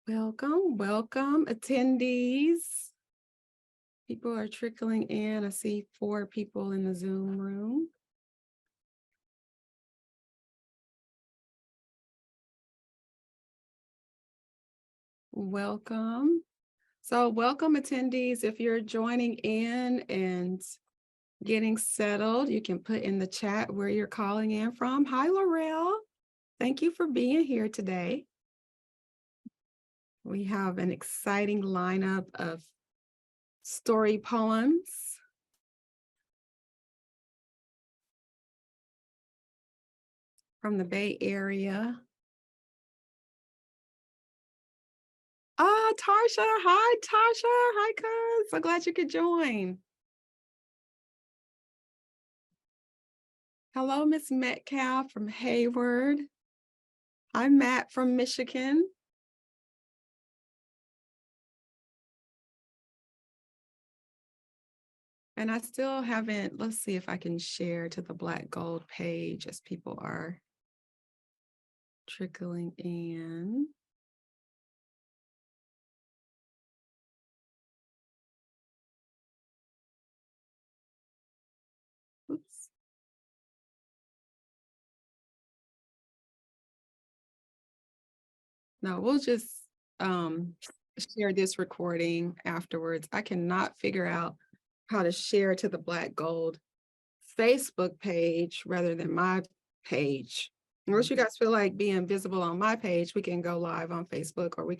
Welcome, welcome, attendees. People are trickling in. I see 4 people in the Zoom room. Welcome. So welcome, attendees. If you're joining in and getting settled, you can put in the chat where you're calling in from. Hi, Laurel. Thank you for being here today. We have an exciting lineup of story poems. From the Bay Area. Ah, Tarsha. Hi, Tasha. Hi, cuz. So glad you could join. Hello, Miss Metcalf from Hayward. I'm Matt from Michigan. And I still haven't, let's see if I can share to the Black Gold page as people are trickling in. Oops. No, we'll just share this recording afterwards. I cannot figure out how to share to the Black Gold Facebook page rather than my page. Unless you guys feel like being visible on my page, we can go live on Facebook, or we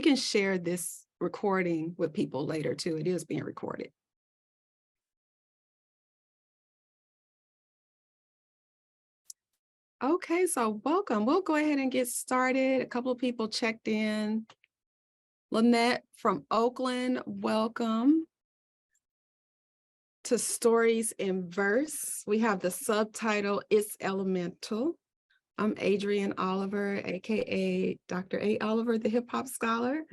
can share this recording with people later too. It is being recorded. Okay, so welcome. We'll go ahead and get started. A couple of people checked in. Lynette from Oakland, welcome to Stories in Verse. We have the subtitle, It's Elemental. I'm Adrienne Oliver, AKA Dr. A. Oliver, the hip hop scholar,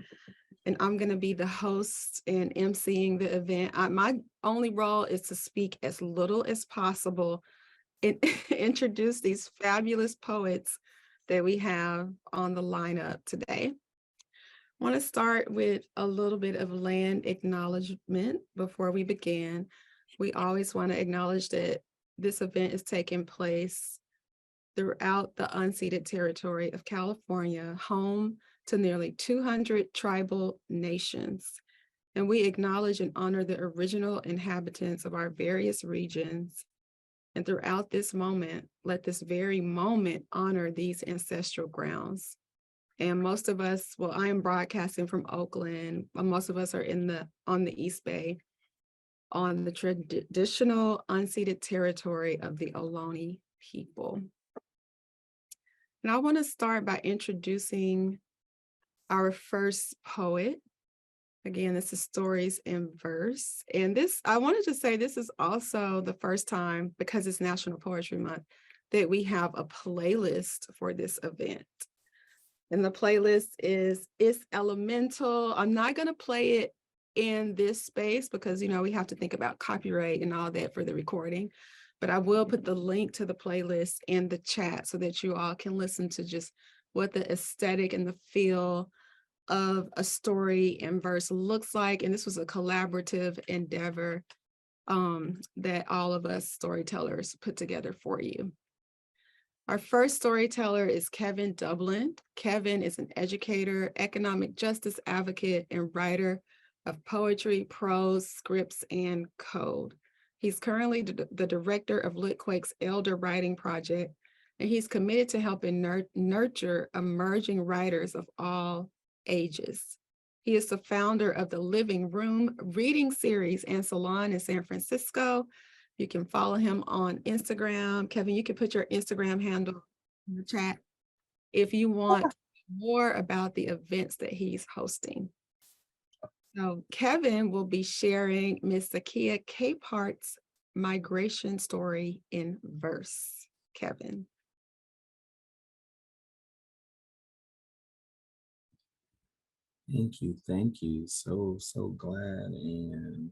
and I'm going to be the host and emceeing the event. My only role is to speak as little as possible and introduce these fabulous poets that we have on the lineup today. I want to start with a little bit of land acknowledgement before we begin. We always want to acknowledge that this event is taking place throughout the unceded territory of California, home to nearly 200 tribal nations. And we acknowledge and honor the original inhabitants of our various regions. And throughout this moment, let this very moment honor these ancestral grounds. And most of us, well, I am broadcasting from Oakland, but most of us are on the East Bay, on the traditional unceded territory of the Ohlone people. And I want to start by introducing our first poet. Again, this is Stories in Verse. And this, I wanted to say, this is also the first time, because it's National Poetry Month, that we have a playlist for this event. And the playlist is It's Elemental. I'm not going to play it in this space because, we have to think about copyright and all that for the recording. But I will put the link to the playlist in the chat so that you all can listen to just what the aesthetic and the feel of a story in verse looks like. And this was a collaborative endeavor that all of us storytellers put together for you. Our first storyteller is Kevin Dublin. Kevin is an educator, economic justice advocate, and writer of poetry, prose, scripts, and code. He's currently the director of Litquake's Elder Writing Project, and he's committed to helping nurture emerging writers of all ages. He is the founder of the Living Room reading series and salon in San Francisco. You can follow him on Instagram. Kevin, you can put your Instagram handle in the chat if you want more about the events that he's hosting. So Kevin will be sharing Miss Zakiyyah Capehart's migration story in verse. Kevin. Thank you. So glad. And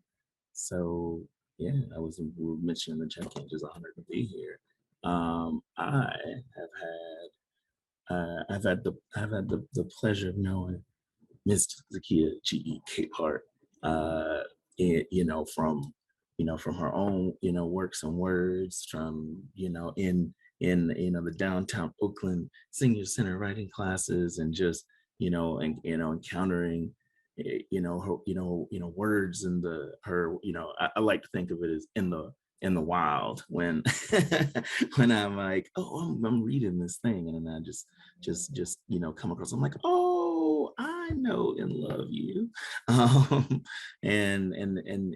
so, yeah, we were mentioning the check-in, just honored to be here. I've had the pleasure of knowing Miss Zakiyyah G E Capehart, from her own, works and words, from, in the downtown Oakland Senior Center writing classes, and just, encountering, words in her, I like to think of it as in the wild, when when I'm like, oh, I'm reading this thing, and then I just come across, I'm like, oh, I know and love you. And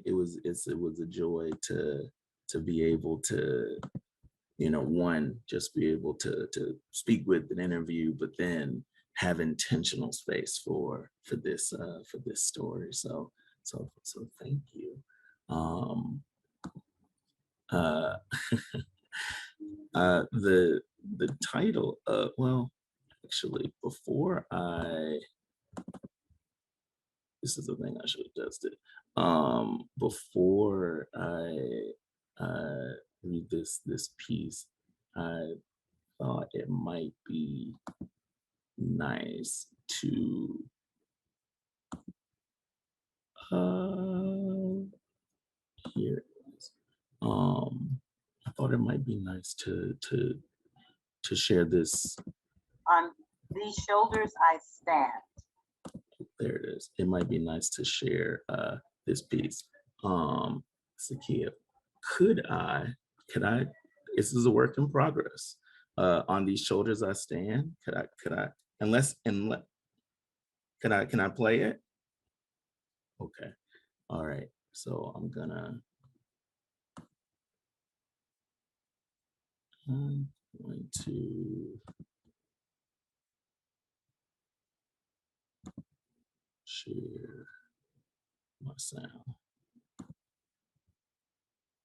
it was a joy to be able to, one, just be able to speak with an interview, but then have intentional space for this story. So thank you. uh the title, well, actually, this is the thing I should have tested. Before I read this piece, I thought it might be nice to here it is. I thought it might be nice to share this. On these shoulders I stand. There it is. It might be nice to share this piece. Zakiyyah, could I, this is a work in progress. On these shoulders I stand. Could I, can I play it? Okay. All right. So I'm going to share my sound.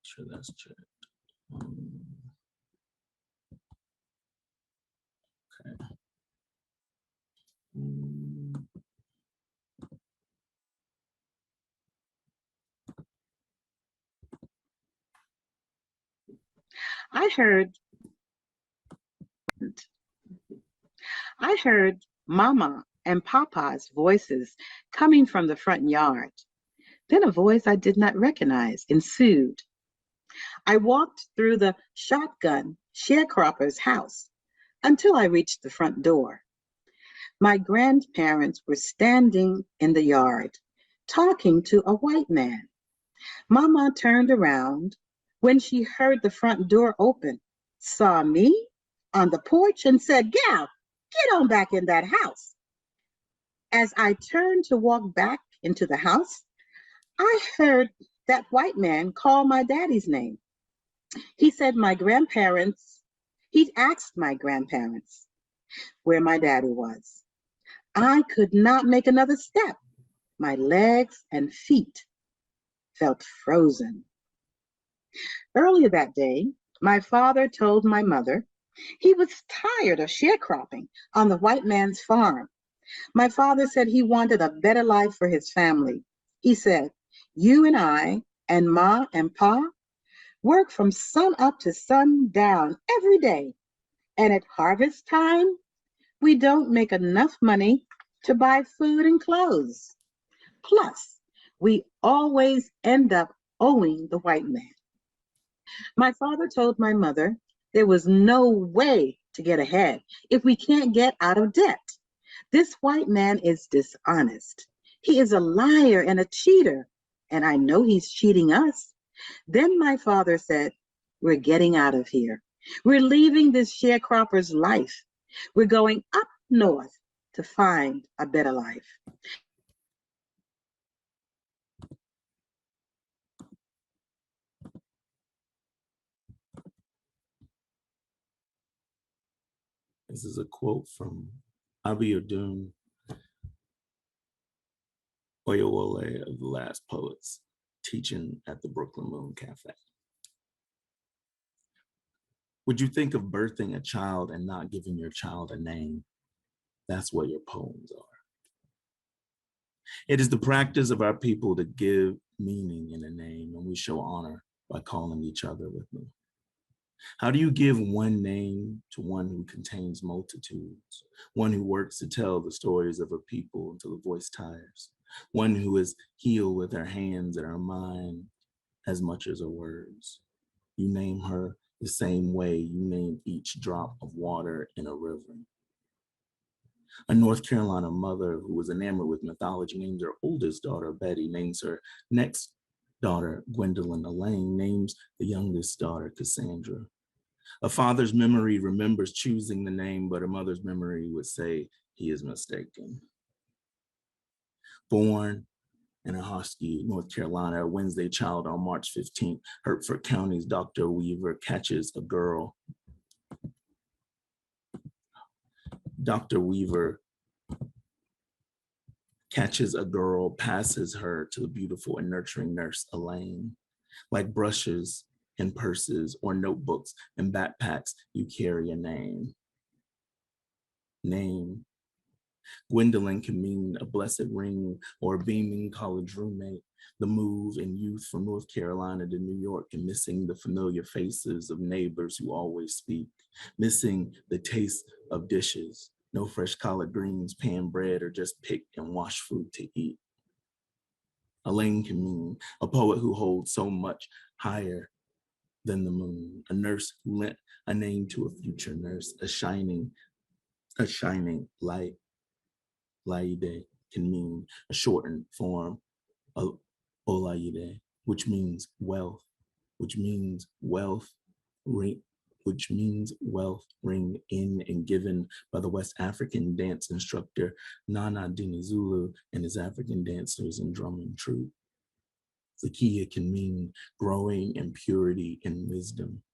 Sure that's checked. Okay. I heard Mama and Papa's voices coming from the front yard. Then a voice I did not recognize ensued. I walked through the shotgun sharecropper's house until I reached the front door. My grandparents were standing in the yard, talking to a white man. Mama turned around when she heard the front door open, saw me on the porch, and said, "Gal, get on back in that house." As I turned to walk back into the house, I heard that white man call my daddy's name. He said he'd asked my grandparents where my daddy was. I could not make another step. My legs and feet felt frozen. Earlier that day, my father told my mother he was tired of sharecropping on the white man's farm. My father said he wanted a better life for his family. He said, "You and I and Ma and Pa work from sun up to sun down every day. And at harvest time, we don't make enough money to buy food and clothes. Plus, we always end up owing the white man." My father told my mother there was no way to get ahead if we can't get out of debt. This white man is dishonest. He is a liar and a cheater, and I know he's cheating us. Then my father said, "We're getting out of here. We're leaving this sharecropper's life. We're going up north to find a better life." This is a quote from Abiodun Oyewole of The Last Poets, teaching at the Brooklyn Moon Cafe. Would you think of birthing a child and not giving your child a name? That's what your poems are. It is the practice of our people to give meaning in a name, and we show honor by calling each other with them. How do you give one name to one who contains multitudes? One who works to tell the stories of a people until the voice tires? One who is healed with her hands and her mind as much as her words? You name her the same way you name each drop of water in a river. A North Carolina mother who was enamored with mythology names her oldest daughter Betty, names her next daughter Gwendolyn. Elaine names the youngest daughter Cassandra. A father's memory remembers choosing the name, but a mother's memory would say he is mistaken. Born in Ahoskie, North Carolina, a Wednesday child on March 15th, Hertford County's Dr. Weaver catches a girl. Dr. Weaver catches a girl, passes her to the beautiful and nurturing nurse Elaine. Like brushes in purses or notebooks and backpacks, you carry a name. Name. Gwendolyn can mean a blessed ring or a beaming college roommate. The move in youth from North Carolina to New York and missing the familiar faces of neighbors who always speak, missing the taste of dishes, no fresh collard greens, pan bread, or just picked and washed fruit to eat. Elaine can mean a poet who holds so much higher than the moon, a nurse who lent a name to a future nurse, a shining light. Laide can mean a shortened form of Olaide, which means wealth, which means wealth ring in and given by the West African dance instructor Nana Dinizulu and his African dancers and drumming troupe. Zakiyyah can mean growing in purity and wisdom,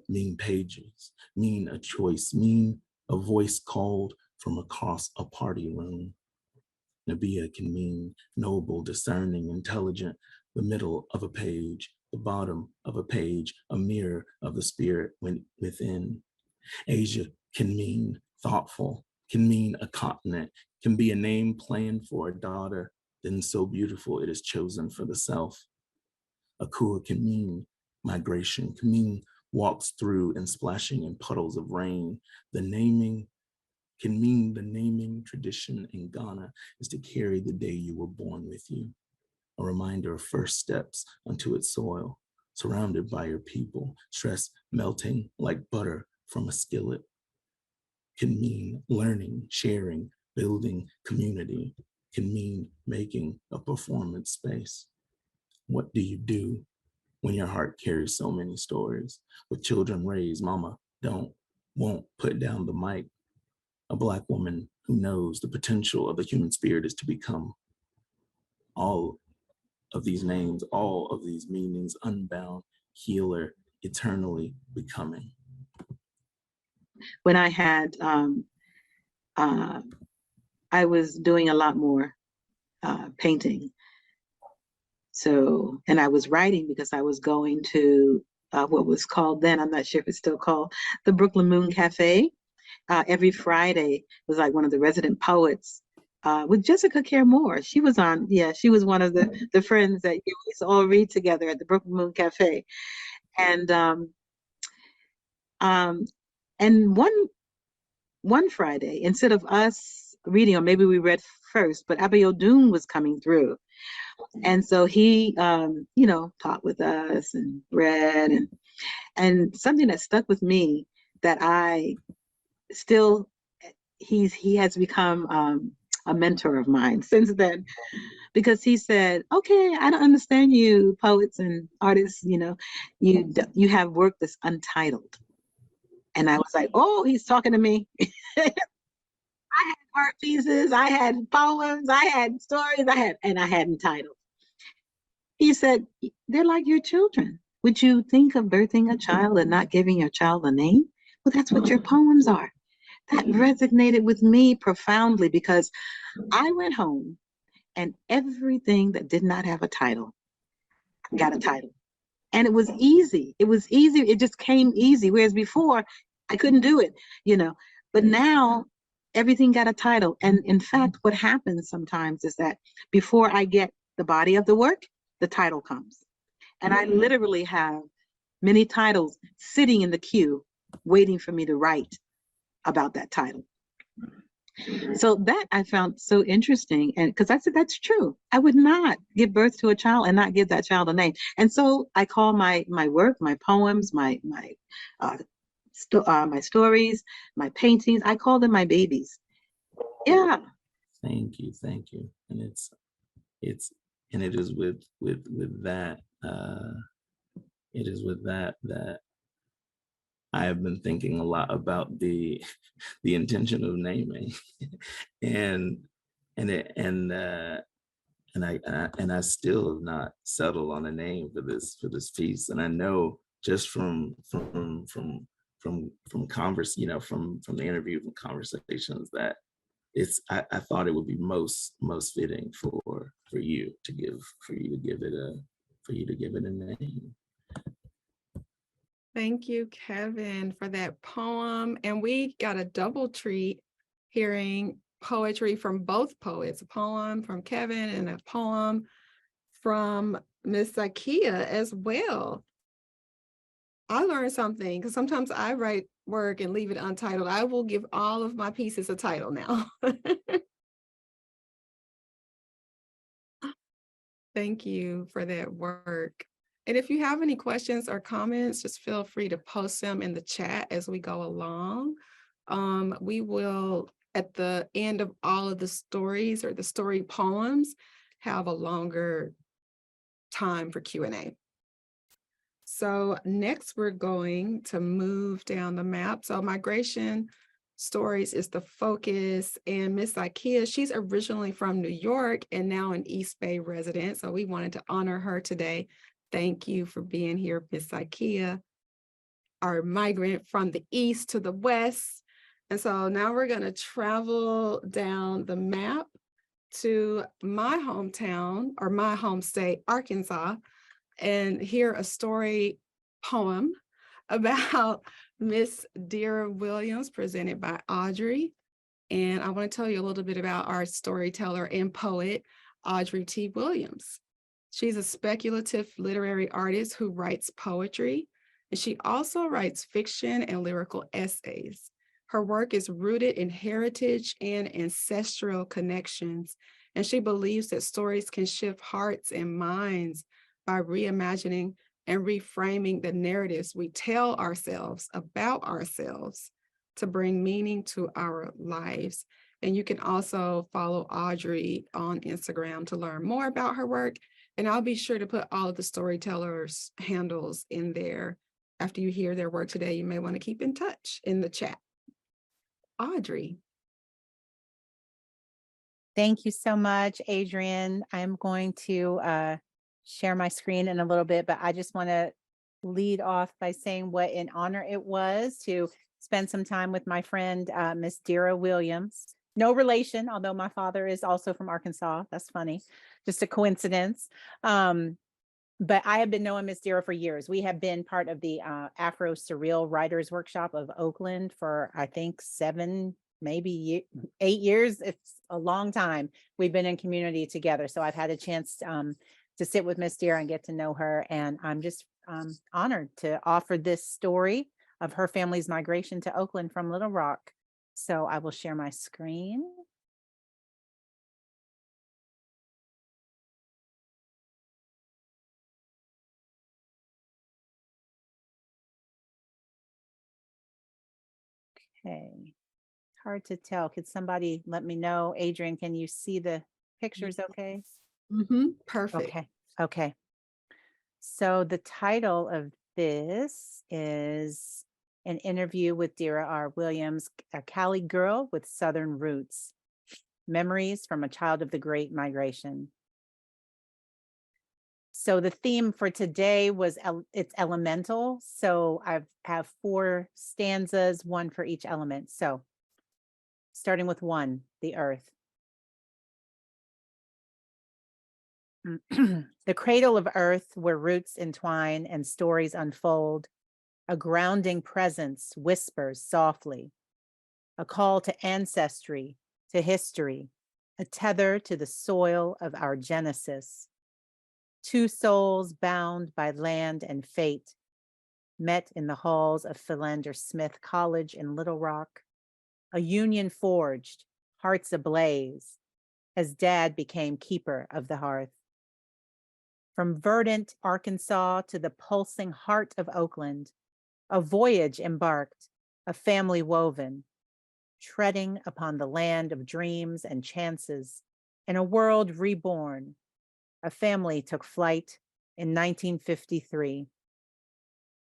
mean pages, mean a choice, mean a voice called from across a party room. Nabia can mean noble, discerning, intelligent, the middle of a page, the bottom of a page, a mirror of the spirit within. Asia can mean thoughtful, can mean a continent, can be a name planned for a daughter, then so beautiful it is chosen for the self. Akua can mean migration, can mean walks through and splashing in puddles of rain. The naming can mean the naming tradition in Ghana is to carry the day you were born with you, a reminder of first steps onto its soil, surrounded by your people, stress melting like butter from a skillet. Can mean learning, sharing, building community, can mean making a performance space. What do you do when your heart carries so many stories? With children raised, mama won't put down the mic. A Black woman who knows the potential of the human spirit is to become all of these names, all of these meanings, unbound, healer, eternally becoming. When I had, I was doing a lot more painting. So, and I was writing because I was going to what was called then, I'm not sure if it's still called, the Brooklyn Moon Cafe. Every Friday was like one of the resident poets with Jessica Care Moore. She was on, she was one of the friends that we used to all read together at the Brooklyn Moon Cafe. And one Friday, instead of us reading, or maybe we read first, but Abiodun was coming through. And so he, talked with us and read, and something that stuck with me that I still, he has become a mentor of mine since then, because he said, okay, I don't understand you poets and artists, you have work that's untitled. And I was like, oh, he's talking to me. I had art pieces, I had poems, I had stories, and I hadn't titled. He said, they're like your children. Would you think of birthing a child and not giving your child a name? Well, that's what your poems are. That resonated with me profoundly, because I went home and everything that did not have a title got a title. And it was easy. It was easy. It just came easy. Whereas before, I couldn't do it, But now everything got a title. And in fact, what happens sometimes is that before I get the body of the work, the title comes. And I literally have many titles sitting in the queue, waiting for me to write about that title. So that I found so interesting. And because I said, that's true. I would not give birth to a child and not give that child a name. And so I call my work, my poems, my stories, my paintings, I call them my babies. Yeah. Thank you. And and it is with that, that I have been thinking a lot about the intention of naming, and I still have not settled on a name for this piece. And I know just from converse, from the interview, from conversations, that I thought it would be most fitting for you to give it a name. Thank you, Kevin, for that poem. And we got a double treat hearing poetry from both poets, a poem from Kevin and a poem from Miss Zakiyyah as well. I learned something because sometimes I write work and leave it untitled. I will give all of my pieces a title now. Thank you for that work. And if you have any questions or comments, just feel free to post them in the chat as we go along. We will, at the end of all of the stories or the story poems, have a longer time for Q&A. So next we're going to move down the map. So migration stories is the focus, and Miss Zakiyyah, she's originally from New York and now an East Bay resident. So we wanted to honor her today. Thank you for being here, Miss Zakiyyah, our migrant from the East to the West. And so now we're going to travel down the map to my hometown, or my home state, Arkansas, and hear a story poem about Miss Dera Williams, presented by Audrey. And I want to tell you a little bit about our storyteller and poet, Audrey T. Williams. She's a speculative literary artist who writes poetry, and she also writes fiction and lyrical essays. Her work is rooted in heritage and ancestral connections, and she believes that stories can shift hearts and minds by reimagining and reframing the narratives we tell ourselves about ourselves to bring meaning to our lives. And you can also follow Audrey on Instagram to learn more about her work. And I'll be sure to put all of the storytellers' handles in there. After you hear their work today, you may want to keep in touch in the chat. Audrey. Thank you so much, Adrienne. I'm going to share my screen in a little bit, but I just want to lead off by saying what an honor it was to spend some time with my friend, Miss Dera Williams. No relation, although my father is also from Arkansas. That's funny, just a coincidence. But I have been knowing Miss Dera for years. We have been part of the Afro Surreal Writers Workshop of Oakland for, I think, 7, maybe 8 years. It's a long time. We've been in community together. So I've had a chance to sit with Miss Dera and get to know her. And I'm just honored to offer this story of her family's migration to Oakland from Little Rock. So I will share my screen. Okay, hard to tell. Could somebody let me know? Adrienne, can you see the pictures okay? Perfect. Okay. So the title of this is an interview with Dera R. Williams, a Cali girl with Southern roots, memories from a child of the Great Migration. So the theme for today was it's elemental. So I have 4 stanzas, 1 for each element. So starting with 1, the earth. The cradle of earth where roots entwine and stories unfold, a grounding presence whispers softly, a call to ancestry, to history, a tether to the soil of our genesis. 2 souls bound by land and fate, met in the halls of Philander Smith College in Little Rock, a union forged, hearts ablaze, as Dad became keeper of the hearth. From verdant Arkansas to the pulsing heart of Oakland, a voyage embarked, a family woven, treading upon the land of dreams and chances, in a world reborn. A family took flight in 1953,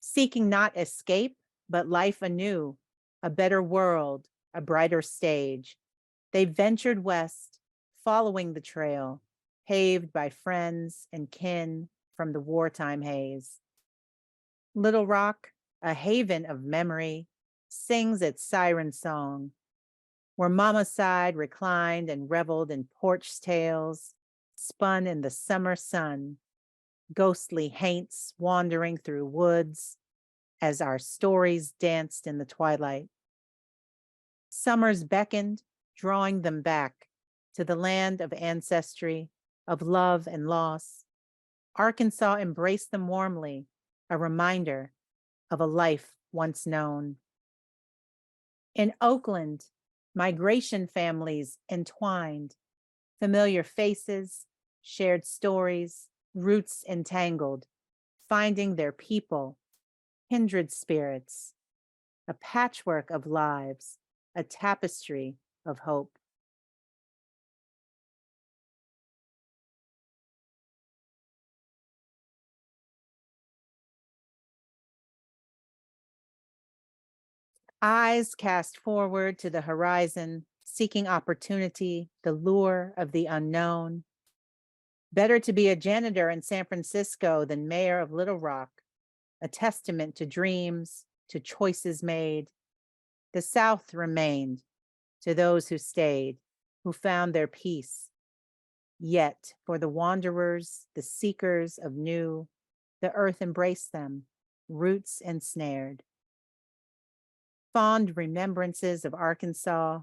seeking not escape, but life anew, a better world, a brighter stage. They ventured west, following the trail, paved by friends and kin from the wartime haze. Little Rock, a haven of memory, sings its siren song, where Mama sighed, reclined, and reveled in porch tales, spun in the summer sun, ghostly haints wandering through woods as our stories danced in the twilight. Summers beckoned, drawing them back to the land of ancestry, of love and loss. Arkansas embraced them warmly, a reminder of a life once known. In Oakland, migration families entwined, familiar faces, shared stories, roots entangled, finding their people, kindred spirits, a patchwork of lives, a tapestry of hope. Eyes cast forward to the horizon, seeking opportunity, the lure of the unknown. Better to be a janitor in San Francisco than mayor of Little Rock, a testament to dreams, to choices made. The South remained to those who stayed, who found their peace. Yet for the wanderers, the seekers of new, the earth embraced them, roots ensnared. Fond remembrances of Arkansas,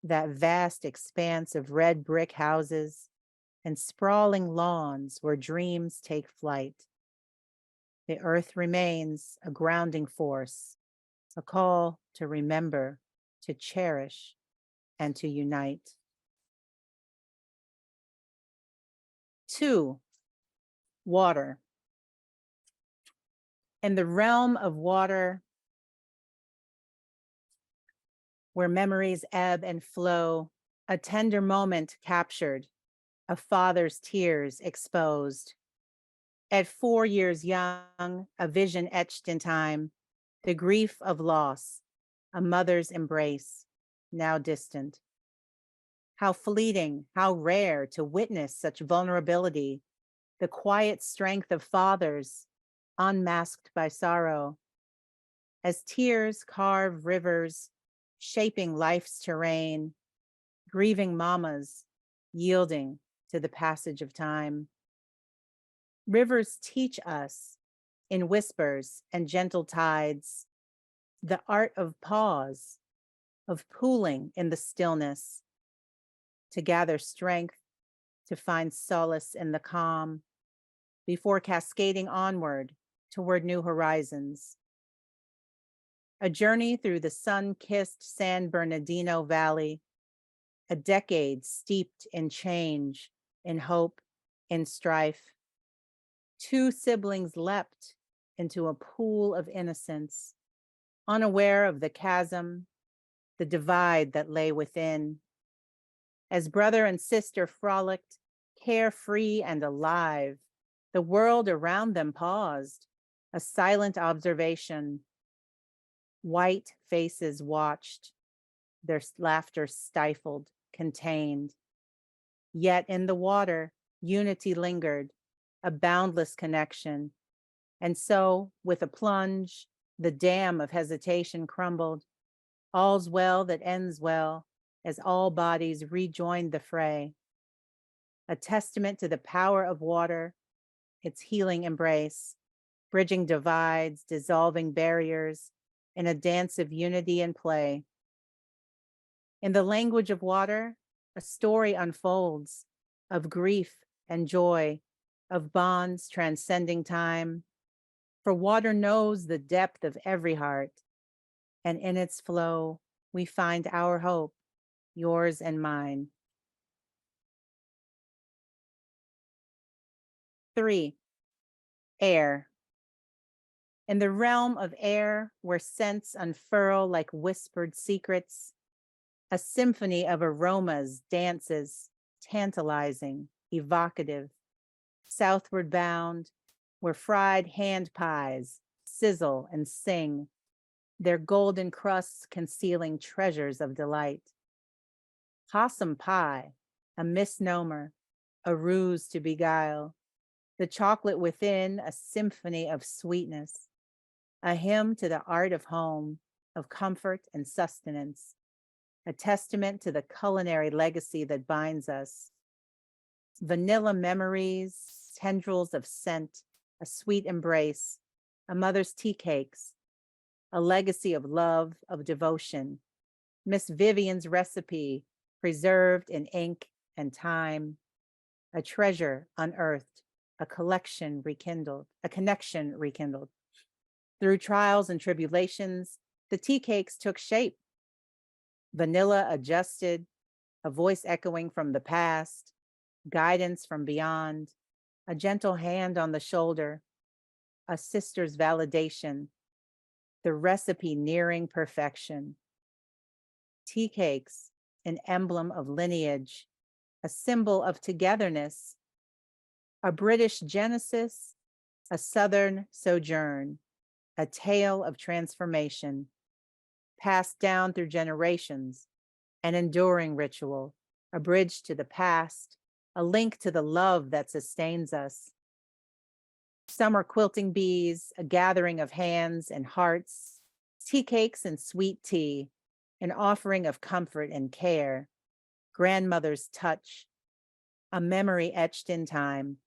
that vast expanse of red brick houses and sprawling lawns where dreams take flight. The earth remains a grounding force, a call to remember, to cherish, and to unite. 2, water. In the realm of water, where memories ebb and flow, a tender moment captured, a father's tears exposed. At 4 years young, a vision etched in time, the grief of loss, a mother's embrace, now distant. How fleeting, how rare to witness such vulnerability, the quiet strength of fathers, unmasked by sorrow. As tears carve rivers, shaping life's terrain, grieving mamas, yielding to the passage of time. Rivers teach us, in whispers and gentle tides, the art of pause, of pooling in the stillness, to gather strength, to find solace in the calm, before cascading onward toward new horizons. A journey through the sun-kissed San Bernardino Valley, a decade steeped in change, in hope, in strife. 2 siblings leapt into a pool of innocence, unaware of the chasm, the divide that lay within. As brother and sister frolicked, carefree and alive, the world around them paused, a silent observation. White faces watched, their laughter stifled, contained. Yet in the water, unity lingered, a boundless connection. And so, with a plunge, the dam of hesitation crumbled. All's well that ends well, as all bodies rejoined the fray. A testament to the power of water, its healing embrace, bridging divides, dissolving barriers, in a dance of unity and play. In the language of water, a story unfolds of grief and joy, of bonds transcending time. For water knows the depth of every heart, and in its flow, we find our hope, yours and mine. 3, air. In the realm of air, where scents unfurl like whispered secrets, a symphony of aromas dances, tantalizing, evocative, southward bound, where fried hand pies sizzle and sing, their golden crusts concealing treasures of delight. Possum pie, a misnomer, a ruse to beguile, the chocolate within a symphony of sweetness, a hymn to the art of home, of comfort and sustenance, a testament to the culinary legacy that binds us. Vanilla memories, tendrils of scent, a sweet embrace, a mother's tea cakes, a legacy of love, of devotion, Miss Vivian's recipe, preserved in ink and time, a treasure unearthed, a connection rekindled. Through trials and tribulations, the tea cakes took shape. Vanilla adjusted, a voice echoing from the past, guidance from beyond, a gentle hand on the shoulder, a sister's validation, the recipe nearing perfection. Tea cakes, an emblem of lineage, a symbol of togetherness, a British genesis, a Southern sojourn, a tale of transformation, passed down through generations, an enduring ritual, a bridge to the past, a link to the love that sustains us. Summer quilting bees, a gathering of hands and hearts, tea cakes and sweet tea, an offering of comfort and care, grandmother's touch, a memory etched in time,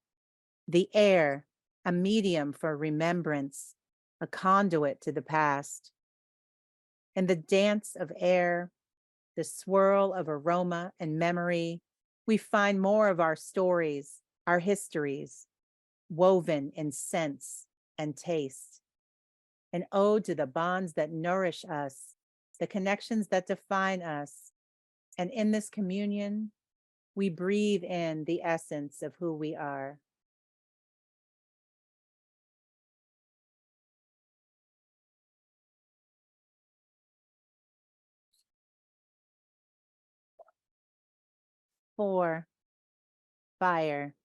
the air, a medium for remembrance, a conduit to the past. In the dance of air, the swirl of aroma and memory, we find more of our stories, our histories, woven in sense and taste. An ode to the bonds that nourish us, the connections that define us. And in this communion, we breathe in the essence of who we are. Four, fire.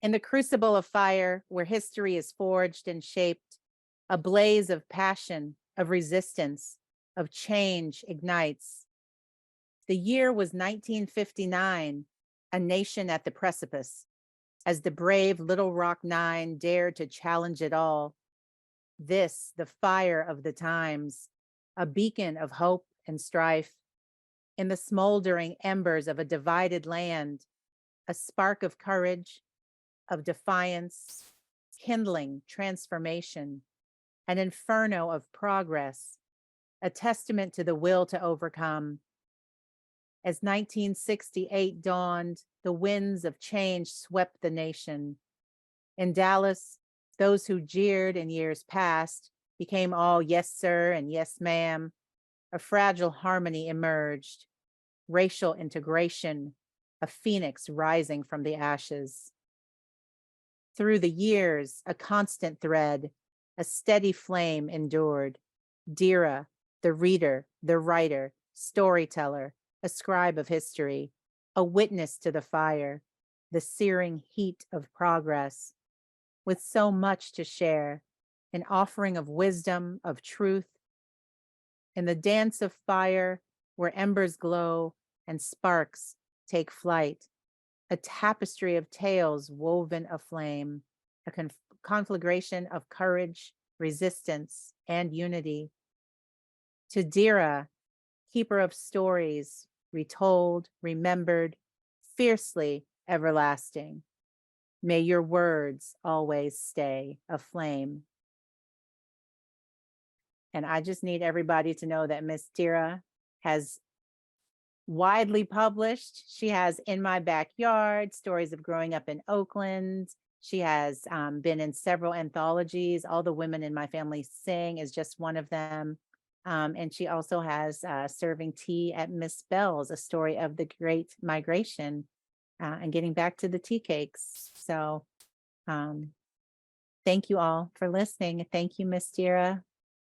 In the crucible of fire, where history is forged and shaped, a blaze of passion, of resistance, of change ignites. The year was 1959, a nation at the precipice, as the brave Little Rock Nine dared to challenge it all. This, the fire of the times, a beacon of hope and strife. In the smoldering embers of a divided land, a spark of courage, of defiance, kindling transformation, an inferno of progress, a testament to the will to overcome. As 1968 dawned, the winds of change swept the nation. In Dallas, those who jeered in years past became all yes, sir, and yes, ma'am. A fragile harmony emerged, racial integration, a phoenix rising from the ashes. Through the years, a constant thread, a steady flame endured. Dera, the reader, the writer, storyteller, a scribe of history, a witness to the fire, the searing heat of progress. With so much to share, an offering of wisdom, of truth. In the dance of fire, where embers glow and sparks take flight, a tapestry of tales woven aflame, a conflagration of courage, resistance, and unity. To Dera, keeper of stories, retold, remembered, fiercely everlasting, may your words always stay aflame. And I just need everybody to know that Miss Dera has widely published. She has In My Backyard, Stories of Growing Up in Oakland. She has been in several anthologies. All the Women in My Family Sing is just one of them. And she also has Serving Tea at Miss Bell's, a story of the Great Migration and getting back to the tea cakes. So thank you all for listening. Thank you, Miss Dera,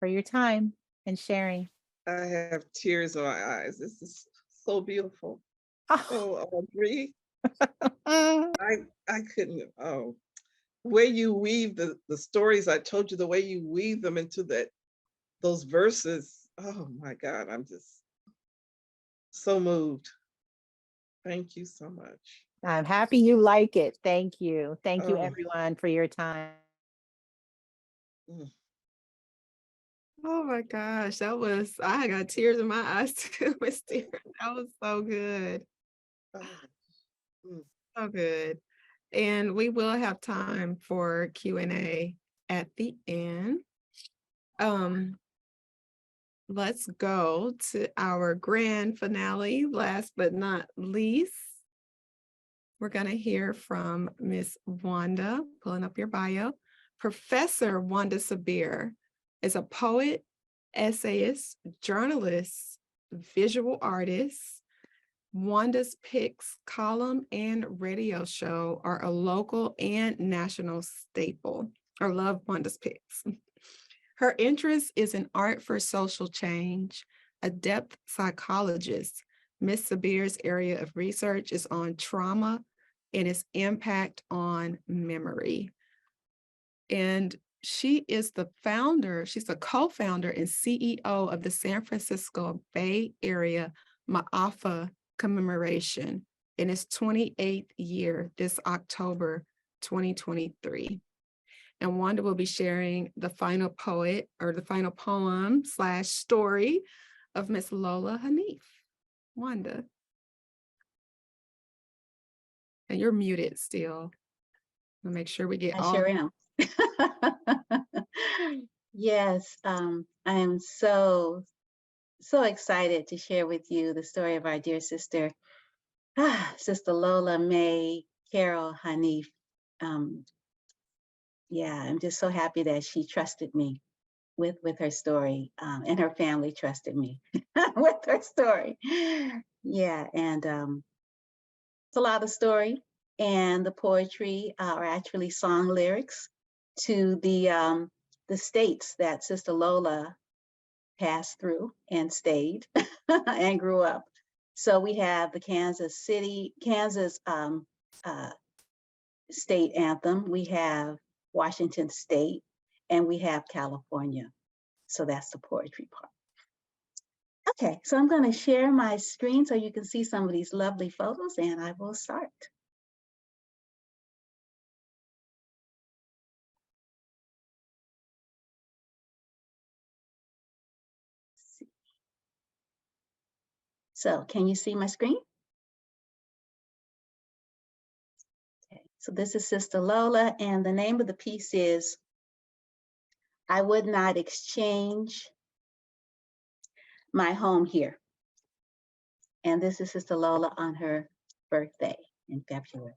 for your time and sharing. I have tears in my eyes. This is so beautiful. Oh, Audrey, I couldn't. Oh, way you weave the stories. I told you the way you weave them into those verses. Oh my God, I'm just so moved. Thank you so much. I'm happy you like it. Thank you. Thank you, Oh. everyone, for your time. Mm. Oh my gosh, I got tears in my eyes too, Miss Dera. That was so good. Oh. Mm. So good. And we will have time for Q&A at the end. Let's go to our grand finale. Last but not least, we're going to hear from Miss Wanda, pulling up your bio. Professor Wanda Sabir is a poet, essayist, journalist, visual artist. Wanda's Picks column and radio show are a local and national staple. I love Wanda's Picks. Her interest is in art for social change. A depth psychologist, Miss Sabir's area of research is on trauma and its impact on memory. And she is the founder, she's the co-founder and CEO of the San Francisco Bay Area Ma'afa commemoration in its 28th year this October 2023. And Wanda will be sharing the final poet or the final poem / story of Miss Lola Hanif. Wanda. And you're muted still. We'll make sure we get I all. sure am. Yes, I am so excited to share with you the story of our dear sister, Sister Lola Mae Carroll-Hanif. Yeah, I'm just so happy that she trusted me with her story, and her family trusted me with her story. Yeah, and it's a lot of story, and the poetry are actually song lyrics to the states that Sister Lola passed through and stayed and grew up. So we have the Kansas state anthem, we have Washington State, and we have California. So that's the poetry part. Okay, so I'm going to share my screen so you can see some of these lovely photos, and I will start. So can you see my screen? Okay, so this is Sister Lola, and the name of the piece is I Would Not Exchange My Home Here. And this is Sister Lola on her birthday in February.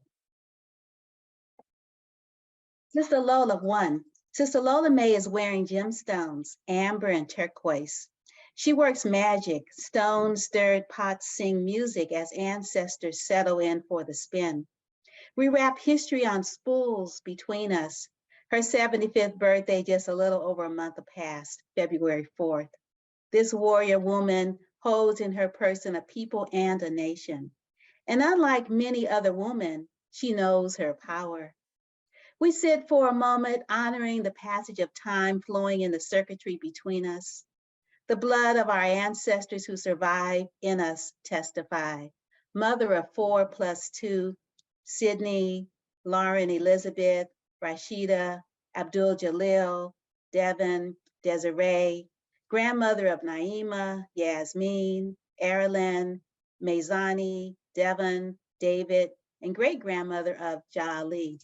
Sister Lola 1. Sister Lola Mae is wearing gemstones, amber and turquoise. She works magic, stones, stirred pots sing music as ancestors settle in for the spin. We wrap history on spools between us. Her 75th birthday just a little over a month past, February 4th. This warrior woman holds in her person a people and a nation. And unlike many other women, she knows her power. We sit for a moment honoring the passage of time flowing in the circuitry between us. The blood of our ancestors who survive in us testify. Mother of 4 plus 2, Sydney, Lauren Elizabeth, Rashida, Abdul Jalil, Devin, Desiree, grandmother of Naima, Yasmin, Erilyn, Maizani, Devon, David, and great-grandmother of Jali.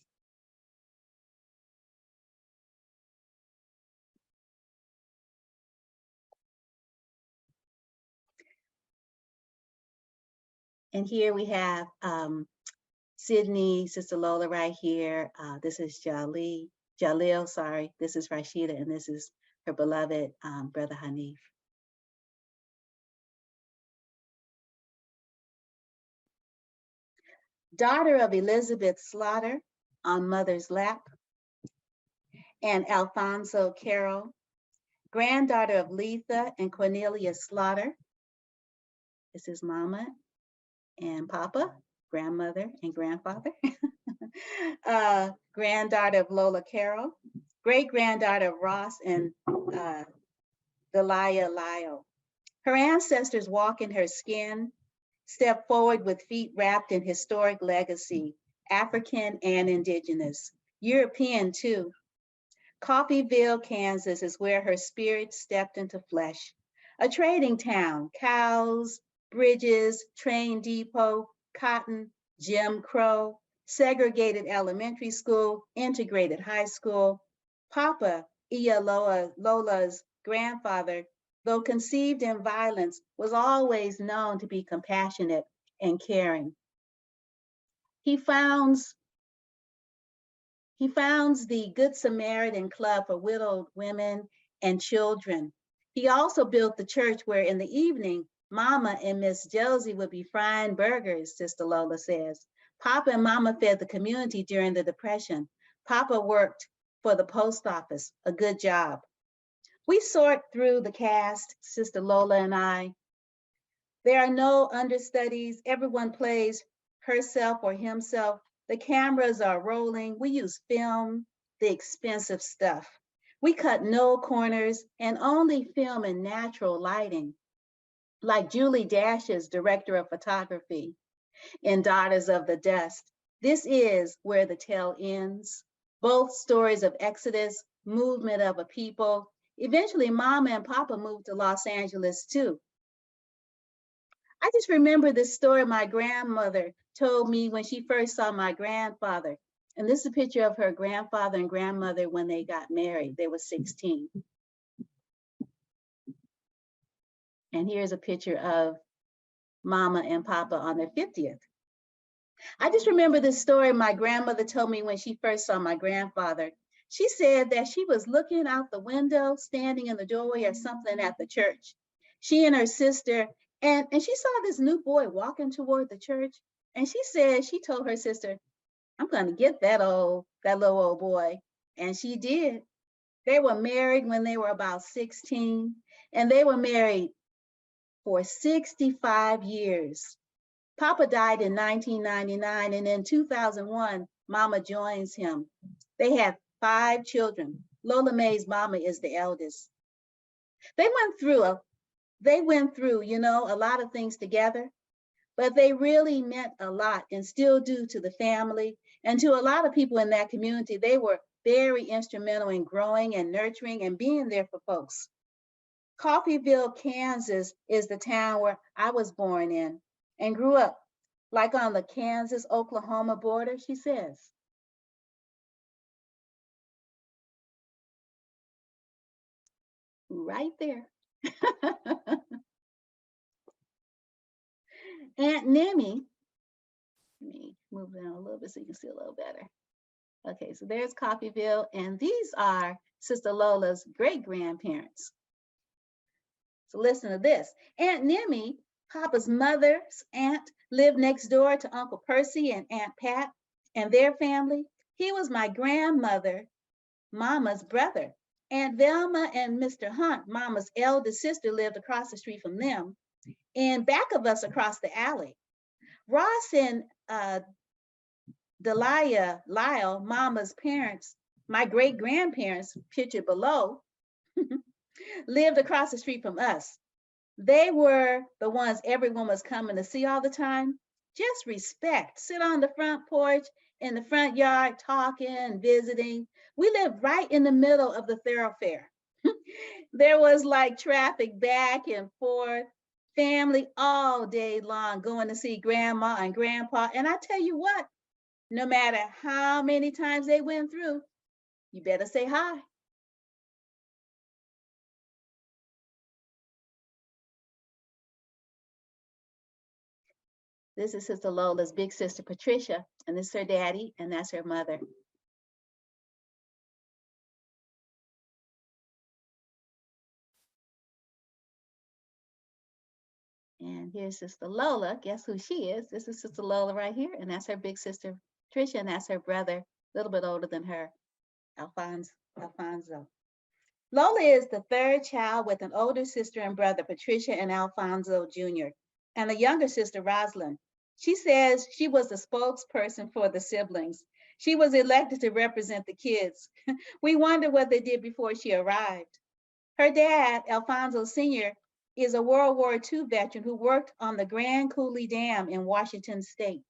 And here we have Sydney, Sister Lola right here. This is Jalil, sorry. This is Rashida, and this is her beloved brother Hanif. Daughter of Elizabeth Slaughter on mother's lap, and Alfonso Carroll, granddaughter of Letha and Cornelia Slaughter. This is Mama and Papa, grandmother and grandfather. Granddaughter of Lola Carroll, great-granddaughter of Ross and Delia Lyle. Her ancestors walk in her skin, step forward with feet wrapped in historic legacy, African and indigenous, European too. Coffeyville, Kansas is where her spirit stepped into flesh. A trading town, cows, bridges, train depot, cotton, Jim Crow, segregated elementary school, integrated high school. Papa, Lola's grandfather, though conceived in violence, was always known to be compassionate and caring. He founds the Good Samaritan Club for widowed women and children. He also built the church where in the evening, Mama and Miss Josie would be frying burgers, Sister Lola says. Papa and Mama fed the community during the Depression. Papa worked for the post office, a good job. We sort through the cast, Sister Lola and I. There are no understudies. Everyone plays herself or himself. The cameras are rolling. We use film, the expensive stuff. We cut no corners and only film in natural lighting, like Julie Dash's director of photography in Daughters of the Dust. This is where the tale ends. Both stories of exodus, movement of a people. Eventually, Mama and Papa moved to Los Angeles too. I just remember this story my grandmother told me when she first saw my grandfather. And this is a picture of her grandfather and grandmother when they got married. They were 16. And here's a picture of Mama and Papa on their 50th. I just remember this story my grandmother told me when she first saw my grandfather. She said that she was looking out the window, standing in the doorway or something at the church. She and her sister, and she saw this new boy walking toward the church. And she said, she told her sister, I'm going to get that little old boy. And she did. They were married when they were about 16, and they were married for 65 years. Papa died in 1999, and in 2001, Mama joins him. They have 5 children. Lola Mae's mama is the eldest. They went through, you know, a lot of things together, but they really meant a lot and still do to the family and to a lot of people in that community. They were very instrumental in growing and nurturing and being there for folks. Coffeyville, Kansas is the town where I was born in and grew up, like on the Kansas-Oklahoma border, she says. Right there. Aunt Nimmy, let me move down a little bit so you can see a little better. Okay, so there's Coffeyville, and these are Sister Lola's great-grandparents. So listen to this. Aunt Nimmy, Papa's mother's aunt, lived next door to Uncle Percy and Aunt Pat and their family. He was my grandmother, Mama's brother. Aunt Velma and Mr. Hunt, Mama's eldest sister, lived across the street from them and back of us across the alley. Ross and Delia Lyle, Mama's parents, my great-grandparents, pictured below, lived across the street from us. They were the ones everyone was coming to see all the time. Just respect. Sit on the front porch in the front yard talking, visiting. We lived right in the middle of the thoroughfare. There was like traffic back and forth, family all day long going to see grandma and grandpa. And I tell you what, no matter how many times they went through, you better say hi. This is Sister Lola's big sister, Patricia, and this is her daddy, and that's her mother. And here's Sister Lola. Guess who she is? This is Sister Lola right here, and that's her big sister, Patricia, and that's her brother, a little bit older than her, Alfonso. Lola is the third child with an older sister and brother, Patricia and Alfonso Jr., and a younger sister, Rosalind. She says she was the spokesperson for the siblings. She was elected to represent the kids. We wonder what they did before she arrived. Her dad, Alfonso Sr., is a World War II veteran who worked on the Grand Coulee Dam in Washington State.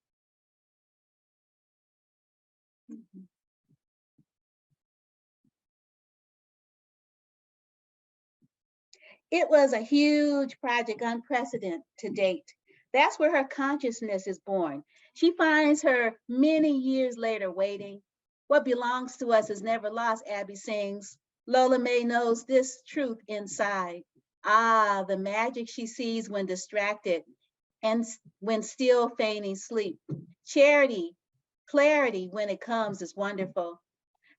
It was a huge project, unprecedented to date. That's where her consciousness is born. She finds her many years later waiting. What belongs to us is never lost, Abby sings. Lola Mae knows this truth inside. Ah, the magic she sees when distracted and when still feigning sleep. Charity, clarity when it comes is wonderful.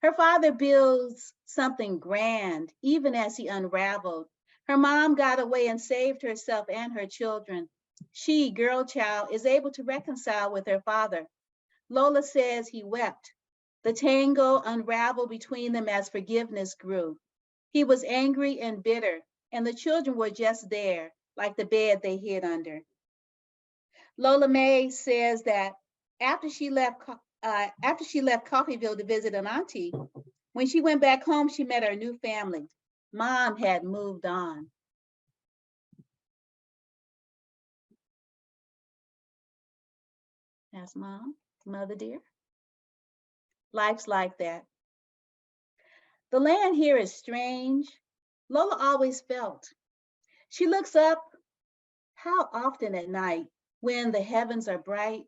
Her father builds something grand, even as he unraveled. Her mom got away and saved herself and her children. She, girl child, is able to reconcile with her father. Lola says he wept. The tango unraveled between them as forgiveness grew. He was angry and bitter, and the children were just there, like the bed they hid under. Lola Mae says that after she left Coffeyville to visit an auntie, when she went back home, she met her new family. Mom had moved on. That's mom, mother dear. Life's like that. The land here is strange. Lola always felt. She looks up, how often at night, when the heavens are bright,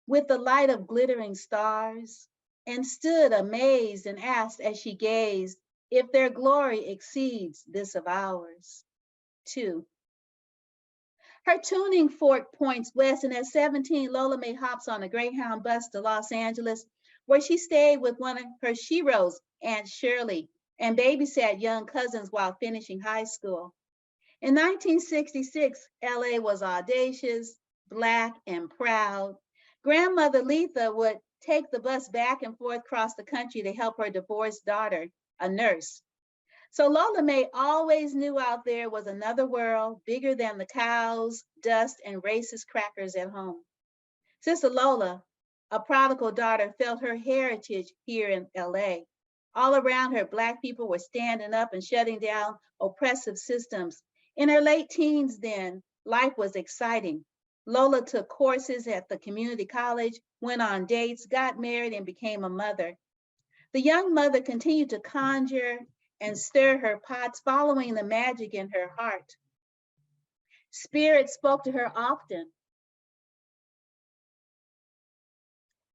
with the light of glittering stars, and stood amazed and asked as she gazed if their glory exceeds this of ours. 2. Her tuning fork points west, and at 17, Lola Mae hops on a Greyhound bus to Los Angeles, where she stayed with one of her sheroes, Aunt Shirley, and babysat young cousins while finishing high school. In 1966, LA was audacious, Black, and proud. Grandmother Letha would take the bus back and forth across the country to help her divorced daughter, a nurse. So Lola Mae always knew out there was another world bigger than the cows, dust, and racist crackers at home. Sister Lola, a prodigal daughter, felt her heritage here in LA. All around her, Black people were standing up and shutting down oppressive systems. In her late teens then, life was exciting. Lola took courses at the community college, went on dates, got married, and became a mother. The young mother continued to conjure and stir her pots, following the magic in her heart. Spirit spoke to her often.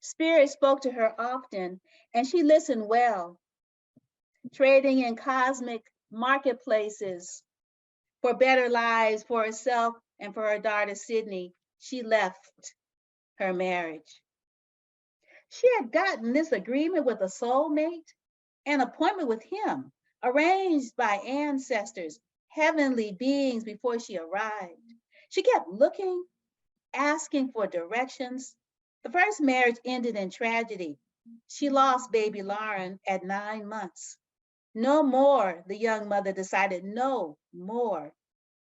Spirit spoke to her often, and she listened well. Trading in cosmic marketplaces for better lives for herself and for her daughter, Sydney, she left her marriage. She had gotten this agreement with a soulmate, an appointment with him, arranged by ancestors, heavenly beings before she arrived. She kept looking, asking for directions. The first marriage ended in tragedy. She lost baby Lauren at 9 months. No more, the young mother decided, no more.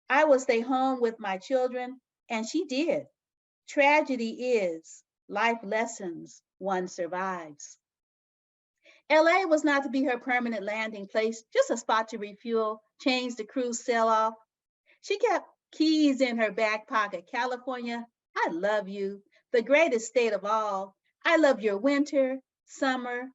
I will stay home with my children, and she did. Tragedy is life lessons one survives. LA was not to be her permanent landing place, just a spot to refuel, change the cruise sail off. She kept keys in her back pocket. California, I love you, the greatest state of all. I love your winter, summer,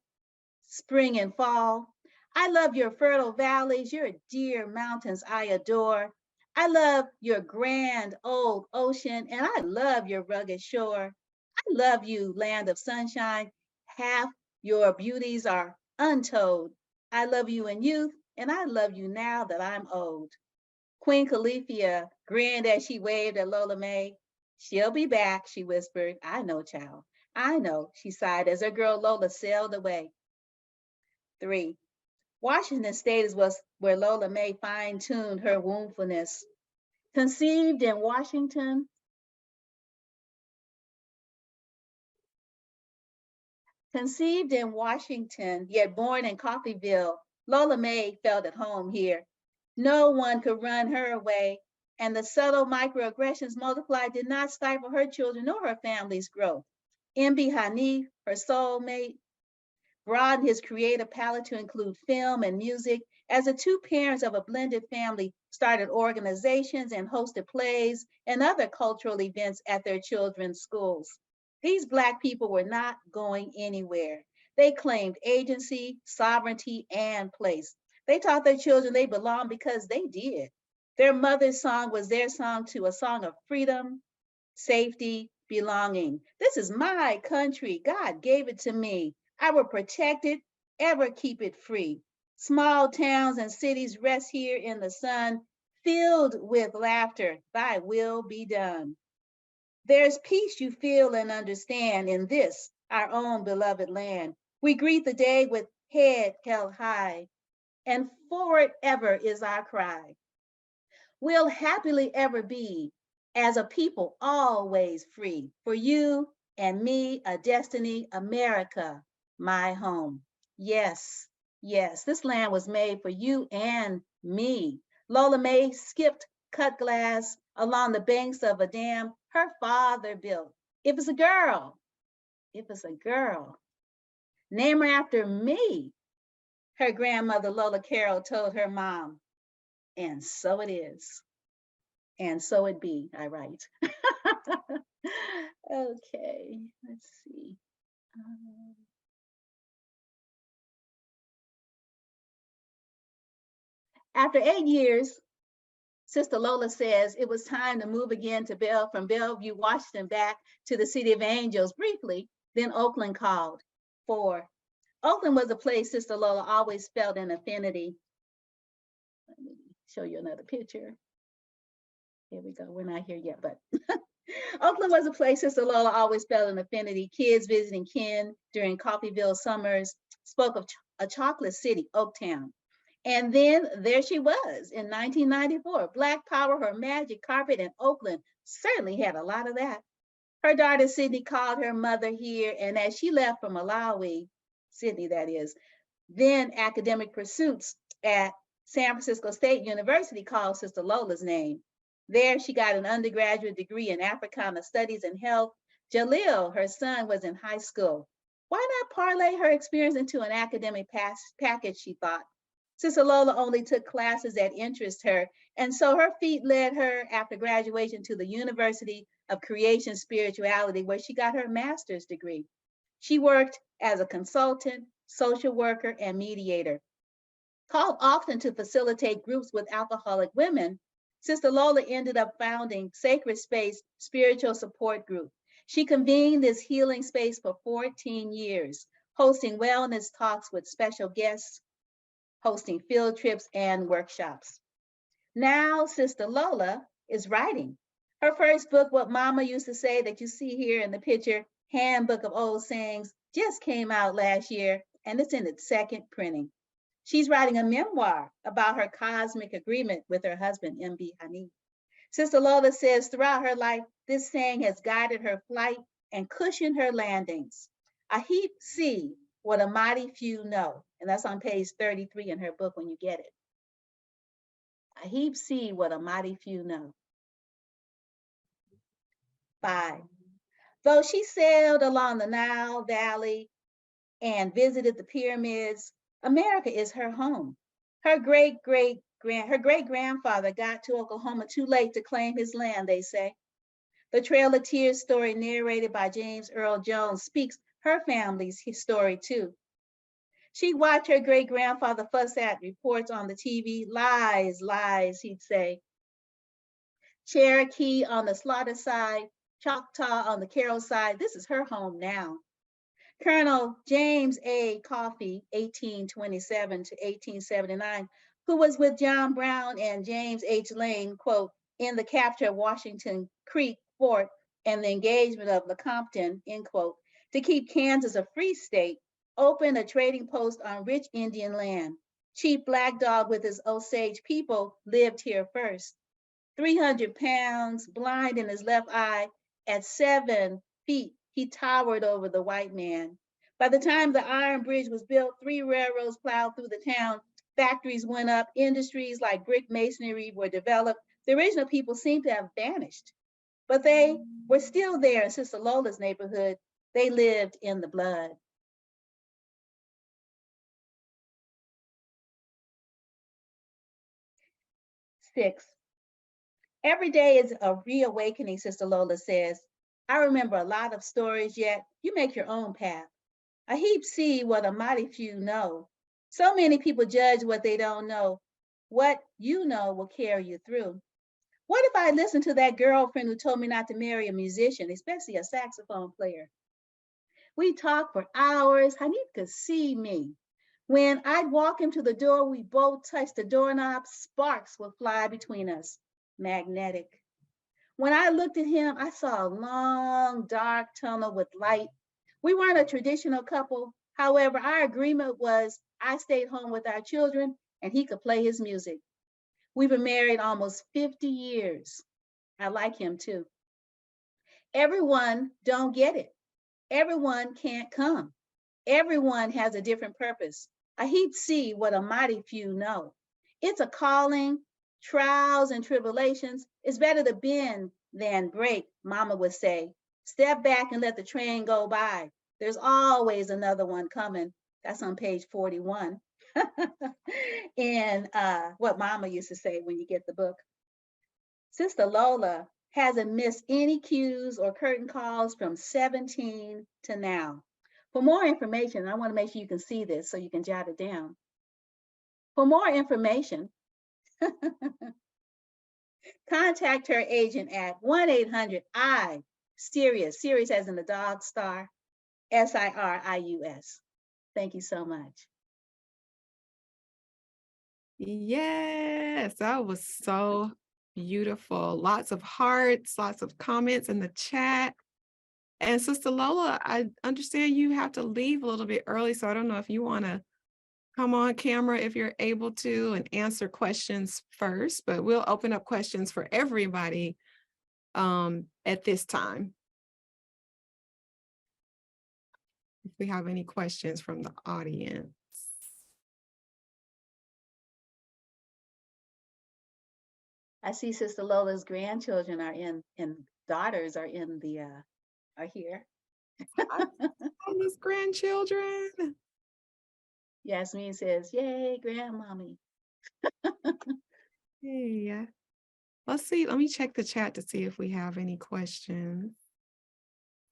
spring, and fall. I love your fertile valleys, your dear mountains I adore. I love your grand old ocean, and I love your rugged shore. I love you, land of sunshine. Half your beauties are untold. I love you in youth, and I love you now that I'm old. Queen Califia grinned as she waved at Lola Mae. She'll be back, she whispered. I know, child. I know, she sighed as her girl Lola sailed away. 3. Washington State was where Lola Mae fine-tuned her wombfulness. Conceived in Washington, yet born in Coffeyville, Lola Mae felt at home here. No one could run her away, and the subtle microaggressions multiplied did not stifle her children or her family's growth. B.Hanif, her soulmate, broadened his creative palette to include film and music as the two parents of a blended family started organizations and hosted plays and other cultural events at their children's schools. These Black people were not going anywhere. They claimed agency, sovereignty, and place. They taught their children they belonged because they did. Their mother's song was their song too, a song of freedom, safety, belonging. This is my country. God gave it to me. I will protect it, ever keep it free. Small towns and cities rest here in the sun, filled with laughter. Thy will be done. There's peace you feel and understand in this, our own beloved land. We greet the day with head held high, and forward ever is our cry. We'll happily ever be, as a people always free. For you and me, a destiny, America, my home. Yes, yes, this land was made for you and me. Lola Mae skipped cut glass along the banks of a dam her father built. If it's a girl, name her after me, her grandmother Lola Carroll told her mom. And so it is. And so it be, I write. Okay, let's see. After 8 years, Sister Lola says it was time to move again to from Bellevue, Washington, back to the City of Angels briefly. Then Oakland called. 4. Oakland was a place Sister Lola always felt an affinity. Let me show you another picture. Here we go. We're not here yet, but Oakland was a place Sister Lola always felt an affinity. Kids visiting kin during Coffeyville summers spoke of a chocolate city, Oaktown. And then there she was in 1994. Black power, her magic carpet in Oakland certainly had a lot of that. Her daughter Sydney called her mother here, and as she left for Malawi, Sydney that is, then academic pursuits at San Francisco State University called Sister Lola's name. There she got an undergraduate degree in Africana Studies and Health. Jalil, her son, was in high school. Why not parlay her experience into an academic package, she thought. Sister Lola only took classes that interest her, and so her feet led her after graduation to the University of Creation Spirituality, where she got her master's degree. She worked as a consultant, social worker, and mediator. Called often to facilitate groups with alcoholic women, Sister Lola ended up founding Sacred Space Spiritual Support Group. She convened this healing space for 14 years, hosting wellness talks with special guests, hosting field trips and workshops. Now, Sister Lola is writing. Her first book, What Mama Used to Say, that you see here in the picture, Handbook of Old Sayings, just came out last year, and it's in its second printing. She's writing a memoir about her cosmic agreement with her husband, B.Hanif. Sister Lola says throughout her life, this saying has guided her flight and cushioned her landings. A heap see what a mighty few know. And that's on page 33 in her book when you get it. A heap see what a mighty few know. 5. Though she sailed along the Nile Valley and visited the pyramids, America is her home. Her great-grandfather got to Oklahoma too late to claim his land, they say. The Trail of Tears story narrated by James Earl Jones speaks her family's story too. She watched her great-grandfather fuss at reports on the TV. Lies, lies, he'd say. Cherokee on the Slaughter side, Choctaw on the Carroll side. This is her home now. Colonel James A. Coffey, 1827 to 1879, who was with John Brown and James H. Lane, quote, in the capture of Washington Creek Fort, and the engagement of Lecompton, end quote, to keep Kansas a free state, opened a trading post on rich Indian land. Chief Black Dog with his Osage people lived here first. 300 pounds, blind in his left eye, at 7 feet, he towered over the white man. By the time the iron bridge was built, 3 railroads plowed through the town, factories went up, industries like brick masonry were developed. The original people seemed to have vanished, but they were still there in Sister Lola's neighborhood. They lived in the blood. Six, every day is a reawakening, Sister Lola says. I remember a lot of stories, yet you make your own path. A heap see what a mighty few know. So many people judge what they don't know. What you know will carry you through. What if I listened to that girlfriend who told me not to marry a musician, especially a saxophone player? We talked for hours. Hanif could see me. When I'd walk him to the door, we both touched the doorknob, sparks would fly between us. Magnetic. When I looked at him, I saw a long, dark tunnel with light. We weren't a traditional couple. However, our agreement was I stayed home with our children and he could play his music. We've been married almost 50 years. I like him too. Everyone don't get it. Everyone can't come. Everyone has a different purpose. A heap see what a mighty few know. It's a calling, trials and tribulations. It's better to bend than break, Mama would say. Step back and let the train go by. There's always another one coming. That's on page 41. And what Mama used to say when you get the book. Sister Lola hasn't missed any cues or curtain calls from 17 to now. For more information, I want to make sure you can see this so you can jot it down. For more information, contact her agent at 1-800-I-SIRIUS, Sirius as in the dog star, SIRIUS. Thank you so much. Yes, that was so beautiful. Lots of hearts, lots of comments in the chat. And Sister Lola, I understand you have to leave a little bit early, so I don't know if you want to come on camera if you're able to and answer questions first, but we'll open up questions for everybody at this time. If we have any questions from the audience. I see Sister Lola's grandchildren are in, and daughters are in the, are here. Lola's grandchildren. Yasmin says, yay, grandmommy. Hey, let's see. Let me check the chat to see if we have any questions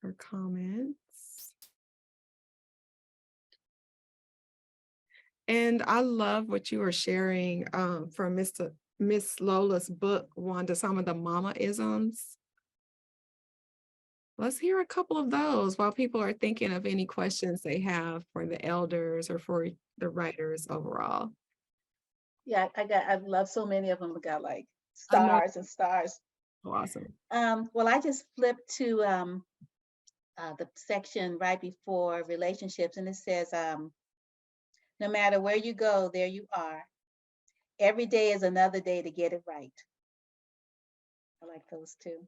or comments. And I love what you were sharing from Miss Lola's book, Wanda, some of the mama-isms. Let's hear a couple of those while people are thinking of any questions they have for the elders or for the writers overall. Yeah, I love so many of them. I got like I know. stars and stars. Awesome. Well, I just flipped to the section right before relationships, and it says, no matter where you go, there you are. Every day is another day to get it right. I like those too.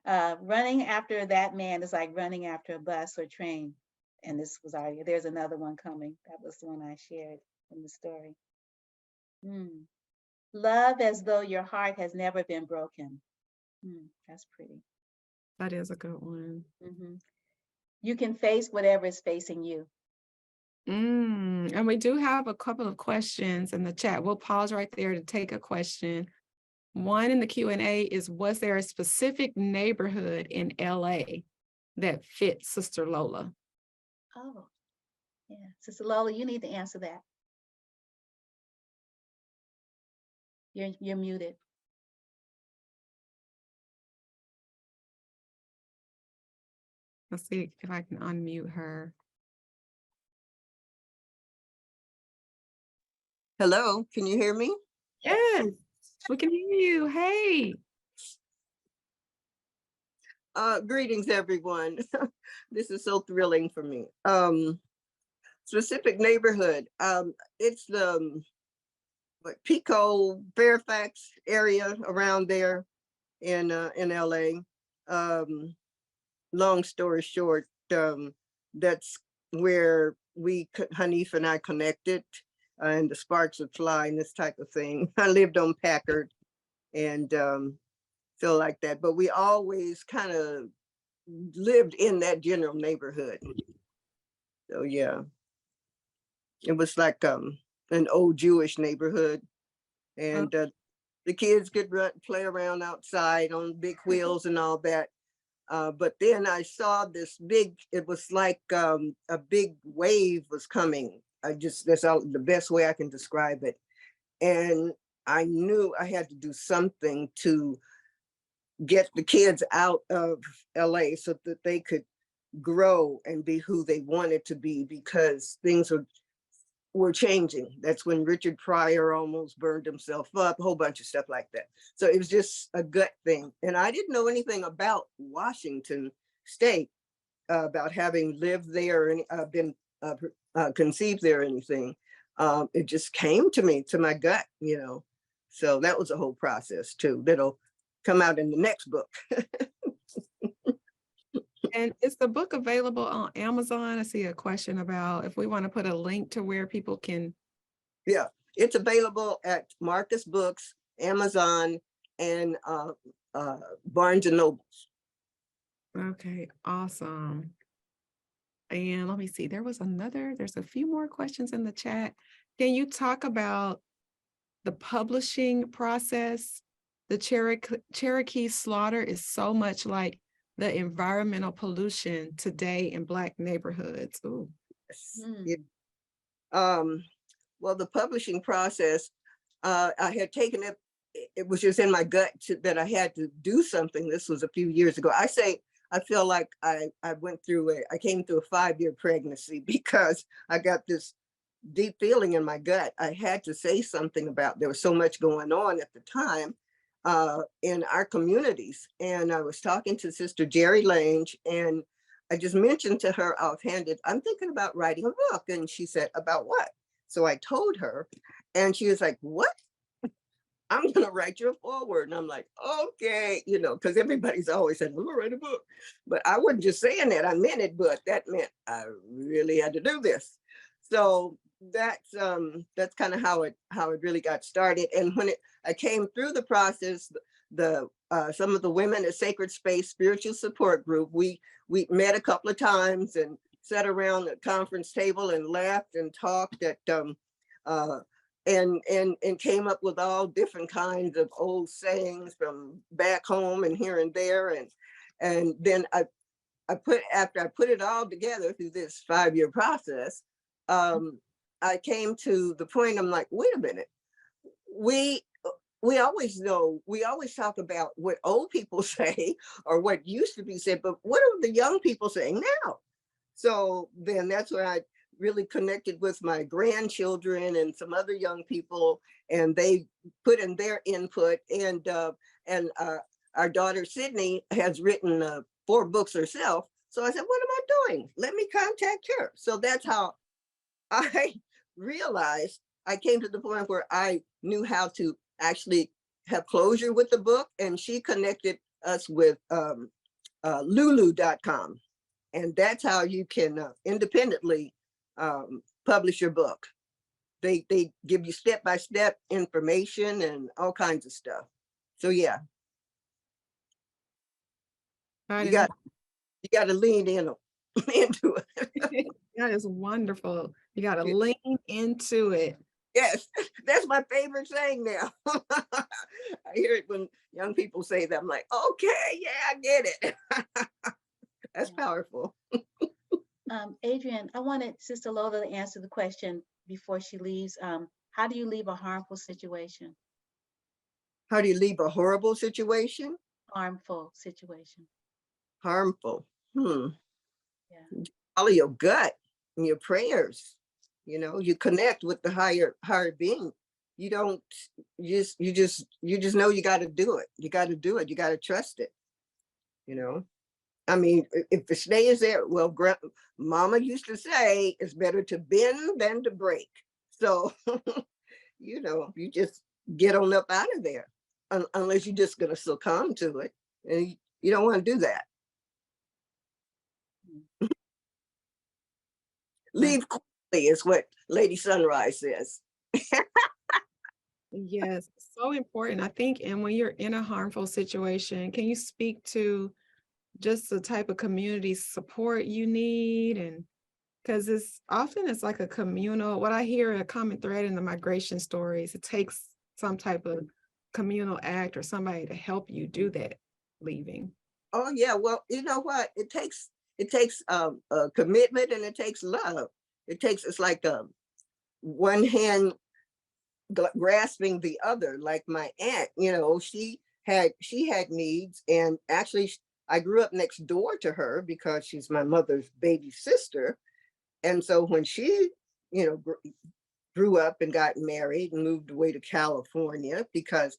Running after that man is like running after a bus or train. And this was already, there's another one coming. That was the one I shared in the story. Love as though your heart has never been broken. That's pretty. That is a good one. You can face whatever is facing you. And we do have a couple of questions in the chat. We'll pause right there to take a question. One in the Q&A is, was there a specific neighborhood in LA that fits Sister Lola? Oh, yeah. Sister Lola, you need to answer that. You're muted. Let's see if I can unmute her. Hello, can you hear me? Yes, we can hear you. Hey. Greetings, everyone. This is so thrilling for me. Specific neighborhood. It's the Pico, Fairfax area around there in LA. Long story short, that's where Hanif and I connected, and the sparks would fly and this type of thing. I lived on Packard and feel like that, but we always kind of lived in that general neighborhood. So yeah, it was like an old Jewish neighborhood, and the kids could play around outside on big wheels and all that. But then I saw this big, it was like a big wave was coming. That's all the best way I can describe it. And I knew I had to do something to get the kids out of LA so that they could grow and be who they wanted to be, because things were changing. That's when Richard Pryor almost burned himself up, a whole bunch of stuff like that. So it was just a gut thing. And I didn't know anything about Washington State, about having lived there and been conceived there or anything. It just came to me, to my gut, you know. So that was a whole process too. That'll come out in the next book. And is the book available on Amazon? I see a question about if we want to put a link to where people can. Yeah, it's available at Marcus Books, Amazon, and Barnes and Nobles. Okay, awesome. And let me see, there's a few more questions in the chat. Can you talk about the publishing process? The Cherokee slaughter is so much like the environmental pollution today in Black neighborhoods. Ooh. Yeah. Well, the publishing process, I had taken it, it was just in my gut that I had to do something. This was a few years ago. I feel like I came through a 5-year pregnancy because I got this deep feeling in my gut. I had to say something about, there was so much going on at the time in our communities. And I was talking to Sister Jerry Lange, and I just mentioned to her offhanded, I'm thinking about writing a book. And she said, about what? So I told her, and she was like, what? I'm gonna write you a foreword. And I'm like, okay, you know, because everybody's always saying, I'm gonna write a book. But I wasn't just saying that, I meant it, but that meant I really had to do this. So that's kind of how it really got started. And when I came through the process, some of the women at Sacred Space Spiritual Support Group, we met a couple of times and sat around the conference table and laughed and talked at and came up with all different kinds of old sayings from back home and here and there. And then after I put it all together through this 5-year process, I came to the point, I'm like, wait a minute, we always talk about what old people say or what used to be said, but what are the young people saying now? So then that's when I really connected with my grandchildren and some other young people, and they put in their input. And our daughter Sydney has written 4 books herself. So I said, what am I doing? Let me contact her. So that's how I realized I came to the point where I knew how to actually have closure with the book, and she connected us with lulu.com. And that's how you can independently publish your book. They give you step-by-step information and all kinds of stuff. So yeah, you got to lean into it. That is wonderful. You got to lean into it. Yes, that's my favorite saying now. I hear it when young people say that. I'm like, okay, yeah, I get it. That's powerful. Adrian, I wanted Sister Lola to answer the question before she leaves. How do you leave a harmful situation? How do you leave a horrible situation? Harmful situation. Harmful. Yeah. Follow your gut and your prayers. You know, you connect with the higher being. You don't you just know you got to do it. You got to do it. You got to trust it. You know, I mean, if the stay is there, well, Mama used to say it's better to bend than to break. So, you know, you just get on up out of there, unless you're just going to succumb to it, and you don't want to do that. Leave quickly is what Lady Sunrise says. Yes, so important. I think, and when you're in a harmful situation, can you speak to just the type of community support you need? And because it's like a communal, what I hear a common thread in the migration stories, it takes some type of communal act or somebody to help you do that leaving. Oh yeah, well, you know what? It takes a commitment, and it takes love. It's like one hand grasping the other. Like my aunt, you know, she had needs, and actually I grew up next door to her because she's my mother's baby sister. And so when she, you know, grew up and got married and moved away to California because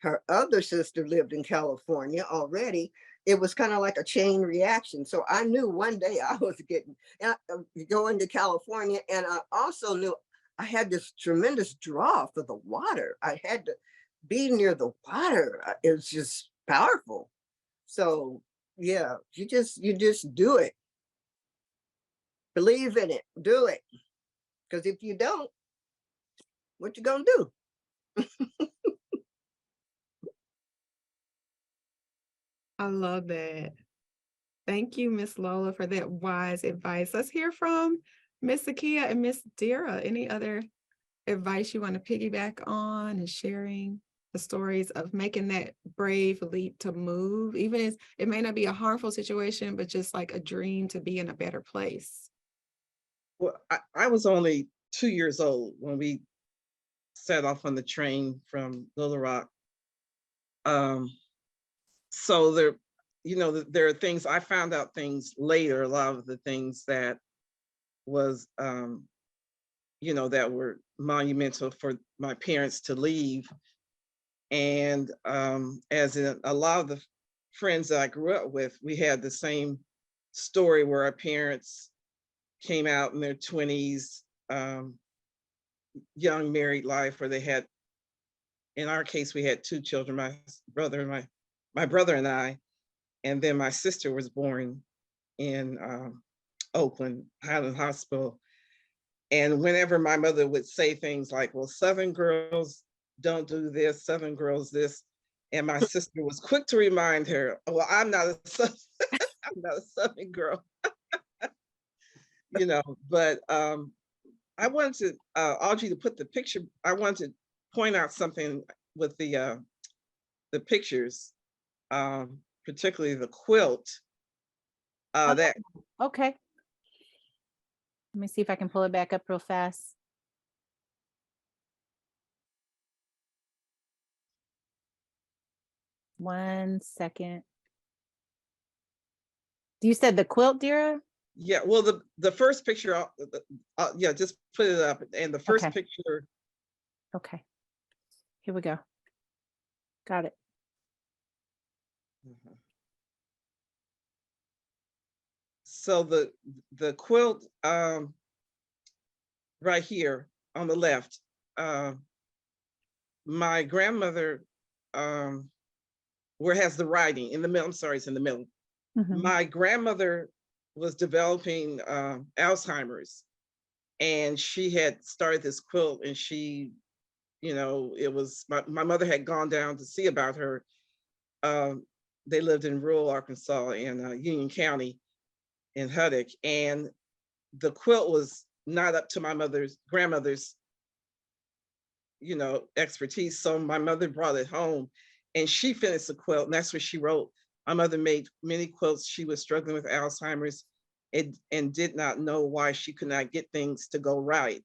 her other sister lived in California already, it was kind of like a chain reaction. So I knew one day I was going to California, and I also knew I had this tremendous draw for the water. I had to be near the water. It was just powerful. So yeah, you just do it. Believe in it, do it. Because if you don't, what you gonna do? I love that. Thank you, Miss Lola, for that wise advice. Let's hear from Miss Zakiyyah and Miss Dera. Any other advice you want to piggyback on and sharing the stories of making that brave leap to move, even as it may not be a harmful situation, but just like a dream to be in a better place? Well, I was only 2 years old when we set off on the train from Little Rock. So there, you know, there are things, I found out things later, a lot of the things that was, you know, that were monumental for my parents to leave. And as in a lot of the friends that I grew up with, we had the same story where our parents came out in their 20s, young married life, where they had, in our case, we had 2 children, my brother and I, and then my sister was born in Oakland, Highland Hospital. And whenever my mother would say things like, well, Southern girls don't do this, Southern girls this, and my sister was quick to remind her, well, I'm not a Southern girl. You know, but I wanted to, Audrey, to put the picture, I wanted to point out something with the pictures, particularly the quilt. That Okay. Let me see if I can pull it back up real fast. One second. You said the quilt, Dera? yeah, well, the first picture, yeah, just put it up, and the first Okay. picture. Okay. Here we go. Got it. So the quilt right here on the left, my grandmother, where it has the writing in the middle, I'm sorry, it's in the middle. Mhm. My grandmother was developing Alzheimer's, and she had started this quilt, and she, you know, it was, my mother had gone down to see about her. They lived in rural Arkansas in Union County in Huddock, and the quilt was not up to my grandmother's, you know, expertise. So my mother brought it home, and she finished the quilt, and that's what she wrote. My mother made many quilts. She was struggling with Alzheimer's and did not know why she could not get things to go right.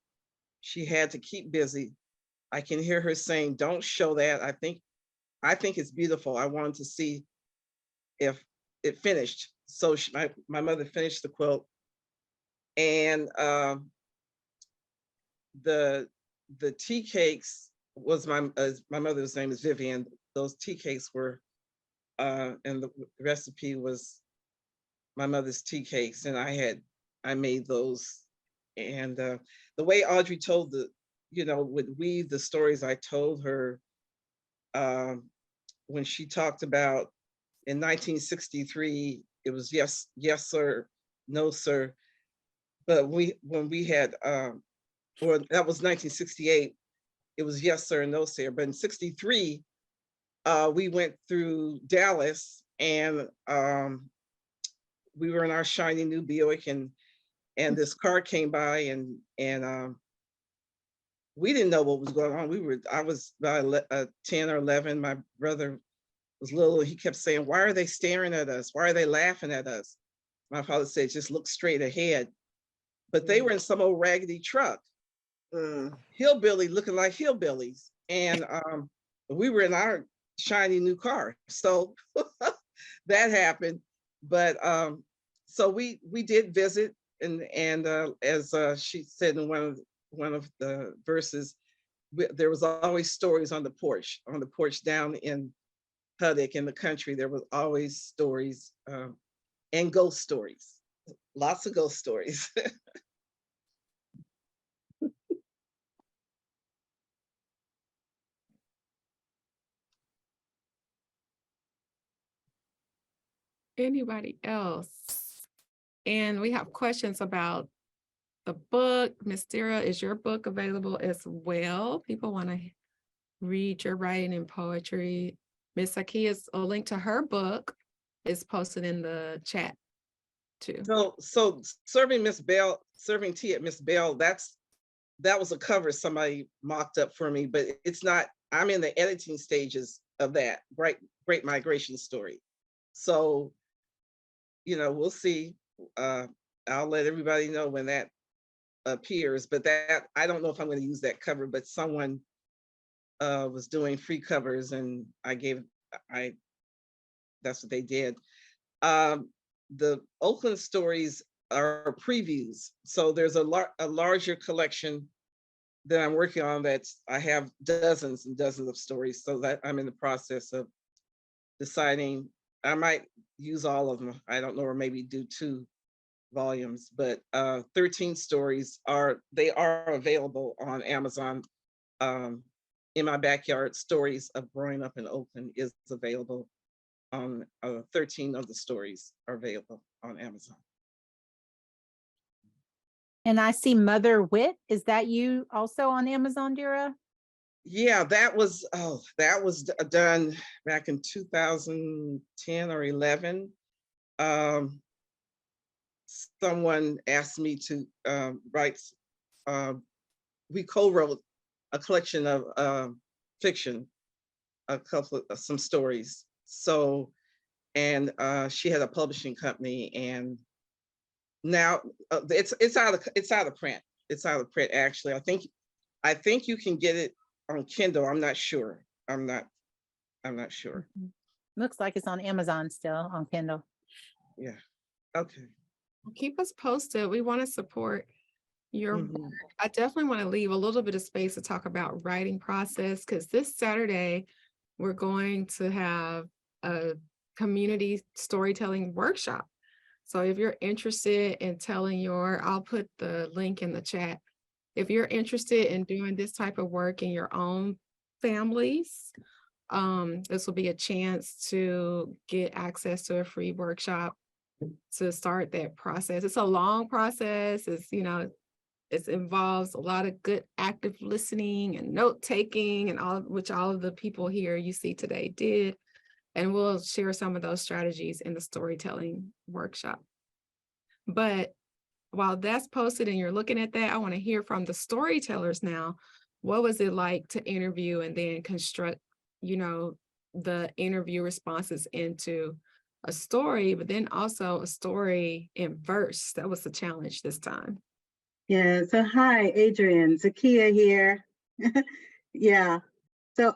She had to keep busy. I can hear her saying, "Don't show that. I think it's beautiful. I wanted to see if it finished." So my mother finished the quilt, and the tea cakes was my mother's name is Vivian. Those tea cakes were, and the recipe was my mother's tea cakes, and I made those. And the way Audrey told would weave the stories I told her, when she talked about in 1963, it was yes, yes, sir, no, sir. But when we had, or that was 1968, it was yes, sir, no, sir. But in 63, we went through Dallas, and we were in our shiny new Buick, and this car came by, and we didn't know what was going on. I was about 10 or 11. My brother was little. He kept saying, "Why are they staring at us? Why are they laughing at us?" My father said, "Just look straight ahead." But they were in some old raggedy truck, hillbilly looking like hillbillies, and we were in our shiny new car. So that happened. But so we did visit, and as she said in one of the verses, there was always stories on the porch down in Huddick in the country. There was always stories, and ghost stories, lots of ghost stories. Anybody else? And we have questions about the book. Miss Dera, is your book available as well? People want to read your writing and poetry. Miss Zakiyyah's, a link to her book is posted in the chat too. So serving tea at Miss Bell, that was a cover somebody mocked up for me, but it's not. I'm in the editing stages of that Great Migration story. So, we'll see. I'll let everybody know when that appears, but that I don't know if I'm going to use that cover, but someone was doing free covers, and that's what they did. The Oakland stories are previews, so there's a larger collection that I'm working on. I have dozens and dozens of stories, so that I'm in the process of deciding. I might use all of them. I don't know, or maybe do 2 volumes, but 13 stories are available on Amazon. In My Backyard, Stories of Growing Up in Oakland is available on 13 of the stories are available on Amazon. And I see Mother Wit. Is that you also on Amazon, Dera? Yeah, that was done back in 2010 or 11. Someone asked me to write. We co-wrote a collection of fiction, some stories. So, and she had a publishing company, and now it's out of print. It's out of print, actually. I think you can get it on Kindle. I'm not sure. I'm not sure. Looks like it's on Amazon still on Kindle. Yeah. Okay. Keep us posted. We want to support your work. I definitely want to leave a little bit of space to talk about writing process, because this Saturday we're going to have a community storytelling workshop. So if you're interested in telling I'll put the link in the chat. If you're interested in doing this type of work in your own families, this will be a chance to get access to a free workshop to start that process. It's a long process. It involves a lot of good active listening and note taking, and which all of the people here you see today did. And we'll share some of those strategies in the storytelling workshop. But while that's posted and you're looking at that, I want to hear from the storytellers now. What was it like to interview and then construct, the interview responses into a story, but then also a story in verse? That was the challenge this time. Yeah, so hi, Adrian, Zakiyyah here. Yeah, so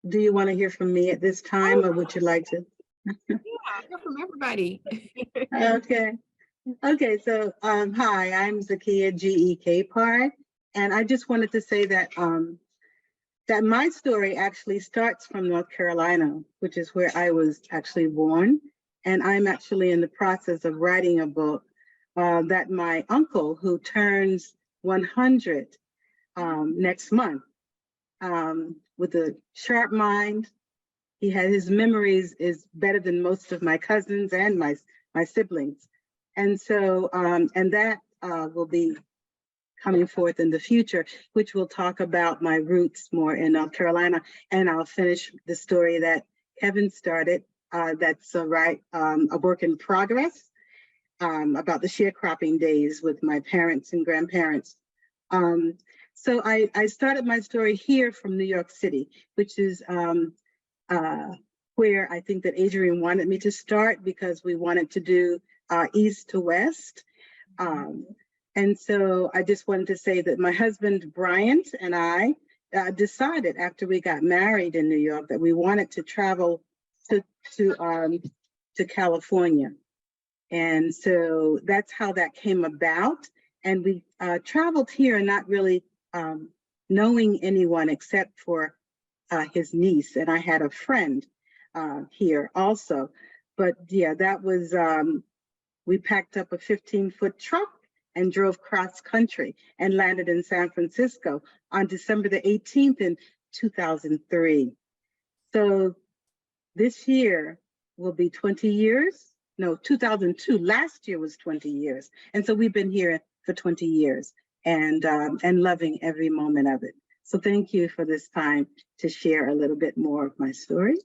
do you want to hear from me at this time, or would you like to? Yeah, I hear from everybody. Okay, Okay, so hi, I'm Zakiyyah G E Capehart, and I just wanted to say that that my story actually starts from North Carolina, which is where I was actually born, and I'm actually in the process of writing a book that my uncle, who turns 100 next month, with a sharp mind. He had his memories is better than most of my cousins and my siblings. And so, and that will be coming forth in the future, which will talk about my roots more in North Carolina. And I'll finish the story that Kevin started. That's a work in progress about the sharecropping days with my parents and grandparents. So I started my story here from New York City, which is where I think that Adrian wanted me to start because we wanted to do east to west. And so I just wanted to say that my husband, Bryant, and I decided after we got married in New York that we wanted to travel to California. And so that's how that came about. And we traveled here not really knowing anyone except for his niece. And I had a friend here also. But yeah, that was, we packed up a 15-foot truck and drove cross country and landed in San Francisco on December the 18th in 2003. So this year will be 20 years. No, 2002, last year was 20 years. And so we've been here for 20 years and loving every moment of it. So thank you for this time to share a little bit more of my story.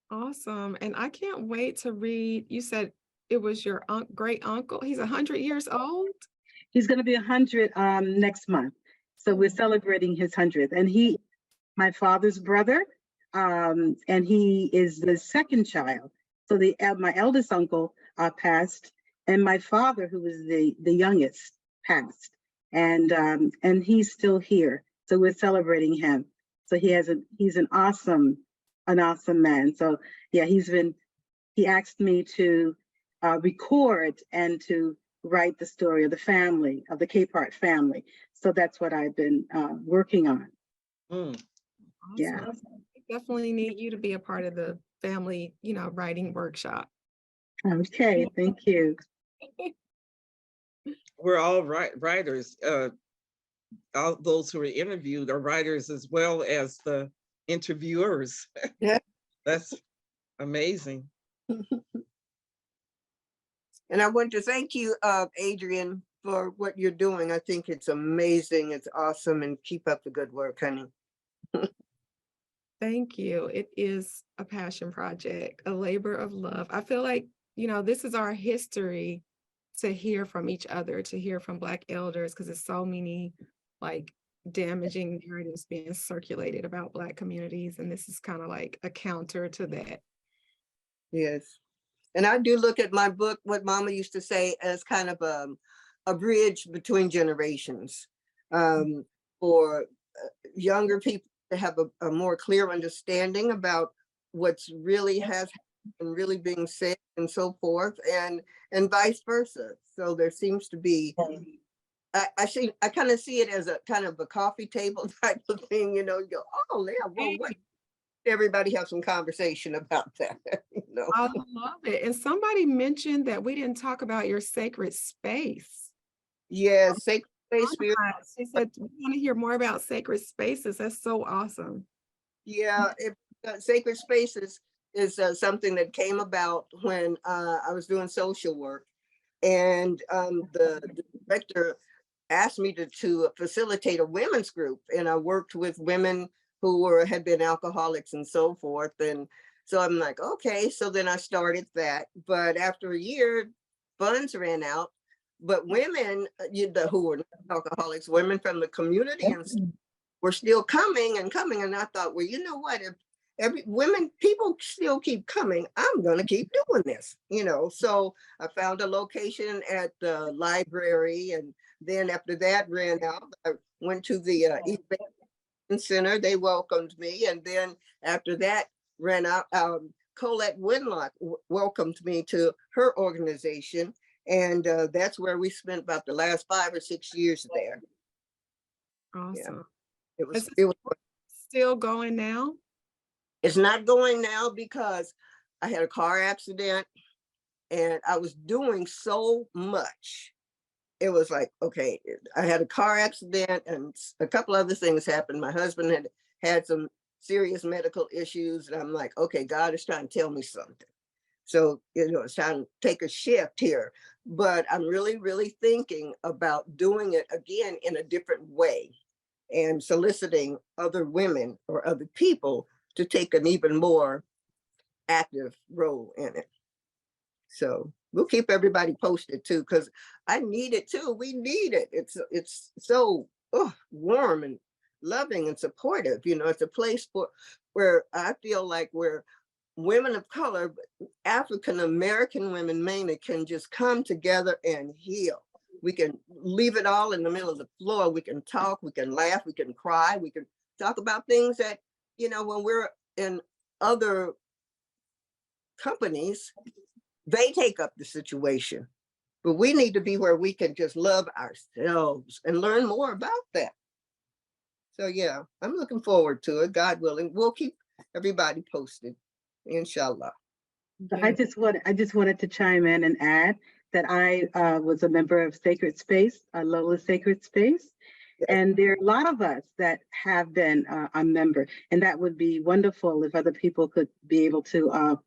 Awesome. And I can't wait to read. You said it was your great uncle. He's 100 years old. He's going to be 100 next month. So we're celebrating his 100th. And he, my father's brother, and he is the second child. So my eldest uncle passed, and my father, who was the youngest, passed. And he's still here. So we're celebrating him. So he's an awesome man. So yeah, he asked me to record and to write the story of the family, of the Capehart family. So that's what I've been working on. Mm. Yeah. We definitely need you to be a part of the family, writing workshop. Okay, thank you. We're all writers. All those who are interviewed are writers as well as the interviewers. Yeah. That's amazing. And I want to thank you, Adrian, for what you're doing. I think it's amazing. It's awesome. And keep up the good work, honey. Thank you. It is a passion project, a labor of love. I feel like, this is our history to hear from each other, to hear from Black elders, because there's so many damaging narratives being circulated about Black communities. And this is kind of like a counter to that. Yes. And I do look at my book, what Mama used to say, as kind of a bridge between generations for younger people to have a more clear understanding about what's really has and really being said and so forth, and vice versa. So there seems to be, I kind of see it as a kind of a coffee table type of thing, you go, oh yeah, well, what? Everybody have some conversation about that. I love it. And somebody mentioned that we didn't talk about your sacred space. Yes, sacred space. She said, we want to hear more about sacred spaces. That's so awesome. Yeah, sacred spaces is something that came about when I was doing social work, and the director asked me to facilitate a women's group, and I worked with women who had been alcoholics and so forth. And so I'm like, okay, so then I started that. But after a year, funds ran out. But women who were alcoholics, women from the community and were still coming. And I thought, well, you know what? If people still keep coming, I'm going to keep doing this, So I found a location at the library. And then after that ran out, I went to the East Bay Center. They welcomed me. And then after that ran out, Colette Winlock welcomed me to her organization. And that's where we spent about the last 5 or 6 years there. Awesome. It was, Is it was, still going now? it's not going now because I had a car accident and I was doing so much. It was like, okay, I had a car accident and a couple other things happened. My husband had some serious medical issues. And I'm like, okay, God is trying to tell me something. So, it's time to take a shift here. But I'm really, really thinking about doing it again in a different way and soliciting other women or other people to take an even more active role in it. So we'll keep everybody posted too, because I need it too. We need it. It's so warm and loving and supportive. It's a place where I feel like where women of color, African American women mainly, can just come together and heal. We can leave it all in the middle of the floor. We can talk, we can laugh, we can cry, we can talk about things that, when we're in other companies, they take up the situation. But we need to be where we can just love ourselves and learn more about that. So yeah, I'm looking forward to it. God willing, we'll keep everybody posted, inshallah. I just wanted to chime in and add that I was a member of Sacred Space, Lola Sacred Space. Yes. And there are a lot of us that have been a member, and that would be wonderful if other people could be able to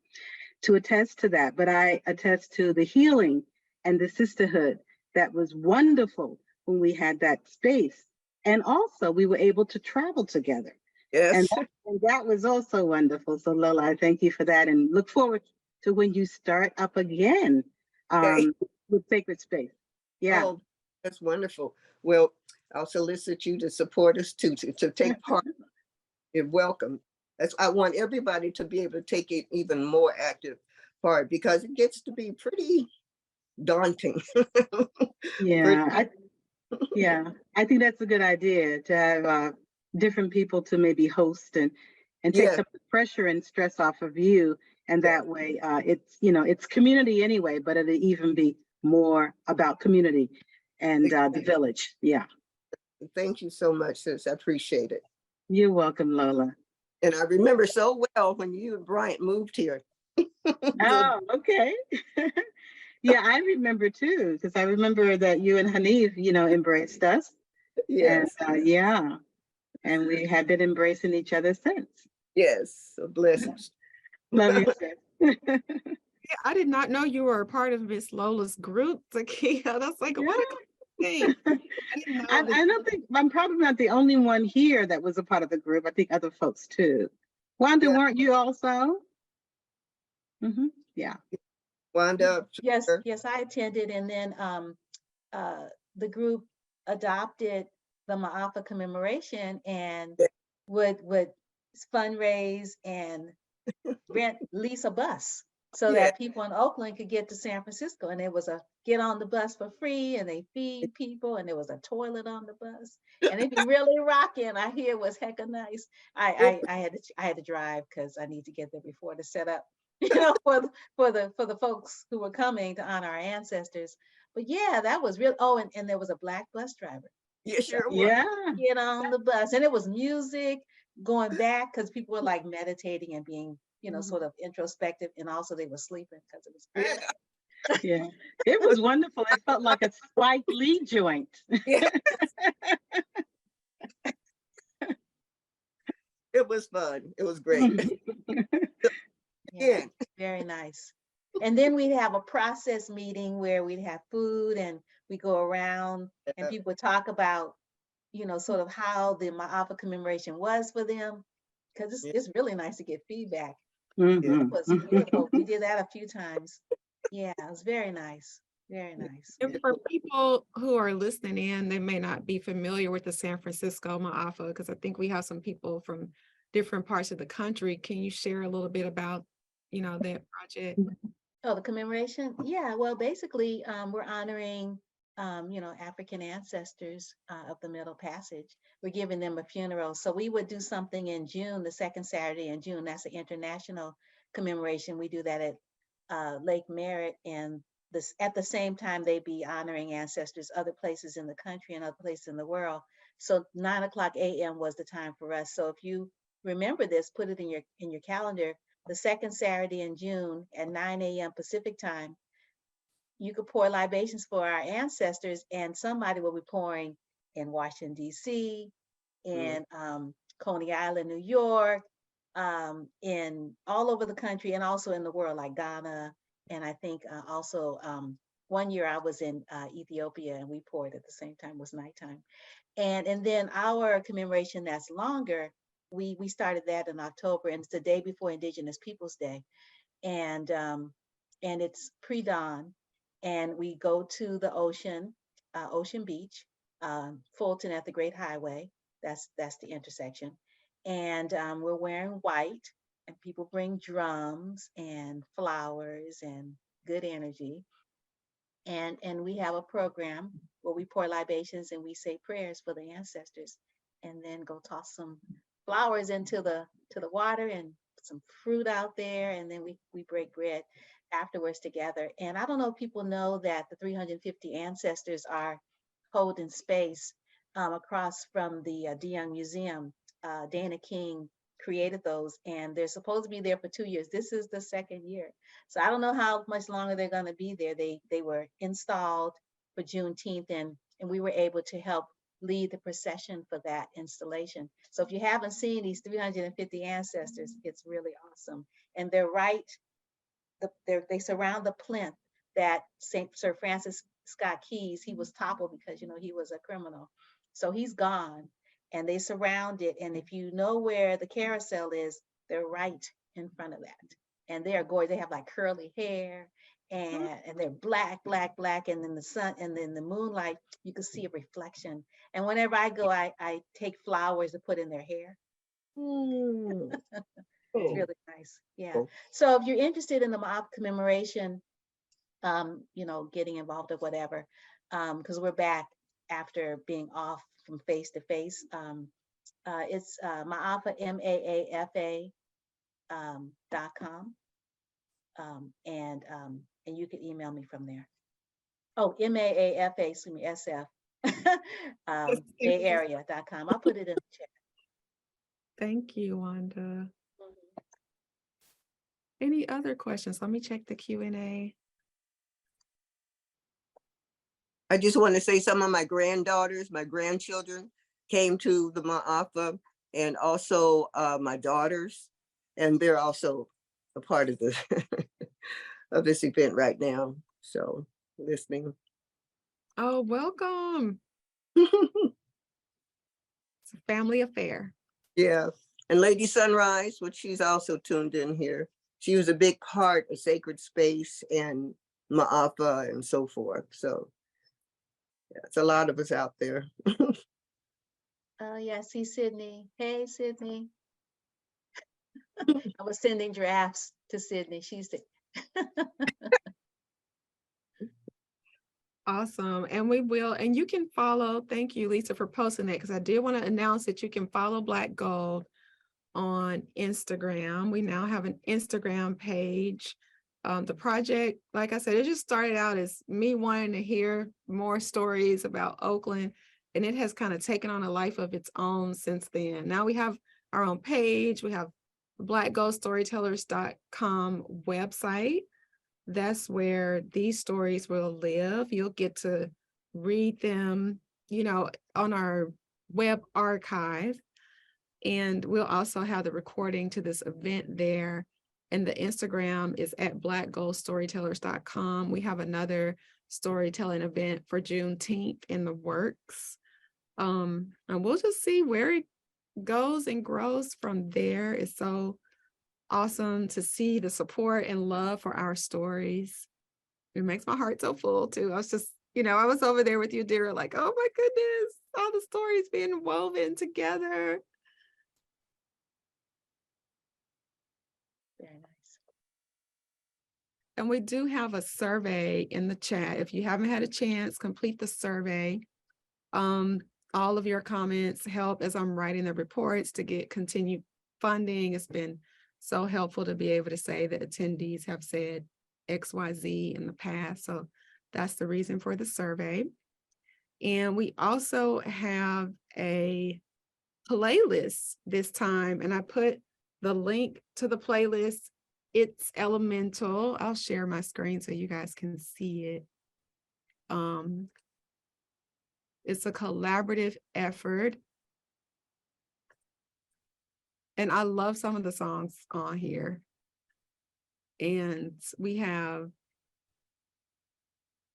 attest to that. But I attest to the healing and the sisterhood that was wonderful when we had that space. And also we were able to travel together. Yes. And that was also wonderful. So Lola, I thank you for that and look forward to when you start up again with Sacred Space. Yeah. Oh, that's wonderful. Well, I'll solicit you to support us too, to take part. You're welcome. I want everybody to be able to take an even more active part because it gets to be pretty daunting. Yeah. I think that's a good idea to have different people to maybe host and take some of the pressure and stress off of you. And that way it's community anyway, but it'll even be more about community and the village. Yeah. Thank you so much, sis. I appreciate it. You're welcome, Lola. And I remember so well when you and Bryant moved here. Oh, okay. Yeah, I remember too, because I remember that you and Hanif, embraced us. Yes. And and we have been embracing each other since. Yes. So blessings. Love you, sis. Yeah, I did not know you were a part of Miss Lola's group, Zakiyyah. That's like, what a cool thing. I don't think, I'm probably not the only one here that was a part of the group. I think other folks too. Wanda, weren't you also? Yeah. Wanda. Yes, I attended, and then the group adopted the Ma'afa commemoration and would fundraise and lease a bus so that people in Oakland could get to San Francisco. And it was a get on the bus for free, and they feed people, and there was a toilet on the bus, and it'd be really rocking. I hear it was hecka nice. I had to drive because I need to get there before to set up, for the folks who were coming to honor our ancestors. But yeah, that was real. Oh, and there was a Black bus driver. Yeah, sure. Yeah. Get on the bus, and it was music going back because people were like meditating and being, sort of introspective, and also they were sleeping because it was good. Yeah, it was wonderful. It felt like a Spike Lee joint. Yeah. It was fun. It was great. Yeah, very nice. And then we'd have a process meeting where we'd have food and we go around and people would talk about, sort of how the Ma'afa commemoration was for them. Because it's really nice to get feedback. It was beautiful. We did that a few times. Yeah, it was very nice. Very nice. And for people who are listening in, they may not be familiar with the San Francisco Ma'afa, because I think we have some people from different parts of the country. Can you share a little bit about, that project? Oh, the commemoration? Yeah, well, basically, we're honoring, African ancestors of the Middle Passage. We're giving them a funeral. So we would do something in June, the second Saturday in June. That's the international commemoration. We do that at Lake Merritt, and this at the same time they be honoring ancestors other places in the country and other places in the world. So 9 o'clock a.m. was the time for us. So if you remember this, put it in your calendar. The second Saturday in June at 9 a.m. Pacific time, you could pour libations for our ancestors, and somebody will be pouring in Washington, D.C., in Coney Island, New York, in all over the country, and also in the world, like Ghana. And I think also one year I was in Ethiopia, and we poured at the same time. It was nighttime. And then our commemoration that's longer, we started that in October, and it's the day before Indigenous Peoples Day. And it's pre-dawn, and we go to the ocean, Ocean Beach, Fulton at the Great Highway. That's the intersection. And we're wearing white, and people bring drums and flowers and good energy. And we have a program where we pour libations and we say prayers for the ancestors, and then go toss some flowers into the water and put some fruit out there, and then we break bread afterwards together. And I don't know if people know that the 350 ancestors are holding space across from the DeYoung Museum. Dana King created those, and they're supposed to be there for 2 years. This is the second year. So I don't know how much longer they're going to be there. They were installed for Juneteenth, and we were able to help lead the procession for that installation. So if you haven't seen these 350 ancestors, it's really awesome. And they're they surround the plinth that Sir Francis Scott Keys, he was toppled because, he was a criminal. So he's gone, and they surround it. And if you know where the carousel is, they're right in front of that. And they are gorgeous. They have like curly hair, and they're black. And then the sun, and then the moonlight, you can see a reflection. And whenever I go, I take flowers to put in their hair. It's really nice. Yeah. Cool. So if you're interested in the mob commemoration, getting involved or whatever, because we're back after being off from face to face. It's Maafa, MAAFA.com. And you can email me from there. Oh, MAAFA, excuse me, SF, BayArea.com. I'll put it in the chat. Thank you, Wanda. Any other questions? Let me check the Q&A. I just want to say some of my granddaughters, my grandchildren came to the Ma'afa, and also my daughters, and they're also a part of the of this event right now. So listening. Oh, welcome. It's a family affair. Yeah. And Lady Sunrise, which she's also tuned in here. She was a big part of Sacred Space and Ma'afa and so forth. So yeah, it's a lot of us out there. Oh, yeah, I see Sydney. Hey, Sydney. I was sending drafts to Sydney. She's the Awesome. And we will, and you can follow, thank you, Lisa, for posting that, because I did want to announce that you can follow Black Gold on Instagram. We now have an Instagram page. The project, like I said, it just started out as me wanting to hear more stories about Oakland, and it has kind of taken on a life of its own since then. Now we have our own page. We have the blackgoldstorytellers.com website. That's where these stories will live. You'll get to read them, on our web archive. And we'll also have the recording to this event there. And the Instagram is at blackgoldstorytellers.com. We have another storytelling event for Juneteenth in the works. And we'll just see where it goes and grows from there. It's so awesome to see the support and love for our stories. It makes my heart so full too. I was just, I was over there with you, Dera, like, oh my goodness, all the stories being woven together. very nice. And we do have a survey in the chat. If you haven't had a chance, complete the survey. All of your comments help as I'm writing the reports to get continued funding. It's been so helpful to be able to say that attendees have said XYZ in the past. So that's the reason for the survey. And we also have a playlist this time, and I put the link to the playlist. It's Elemental. I'll share my screen so you guys can see it. It's a collaborative effort. And I love some of the songs on here. And we have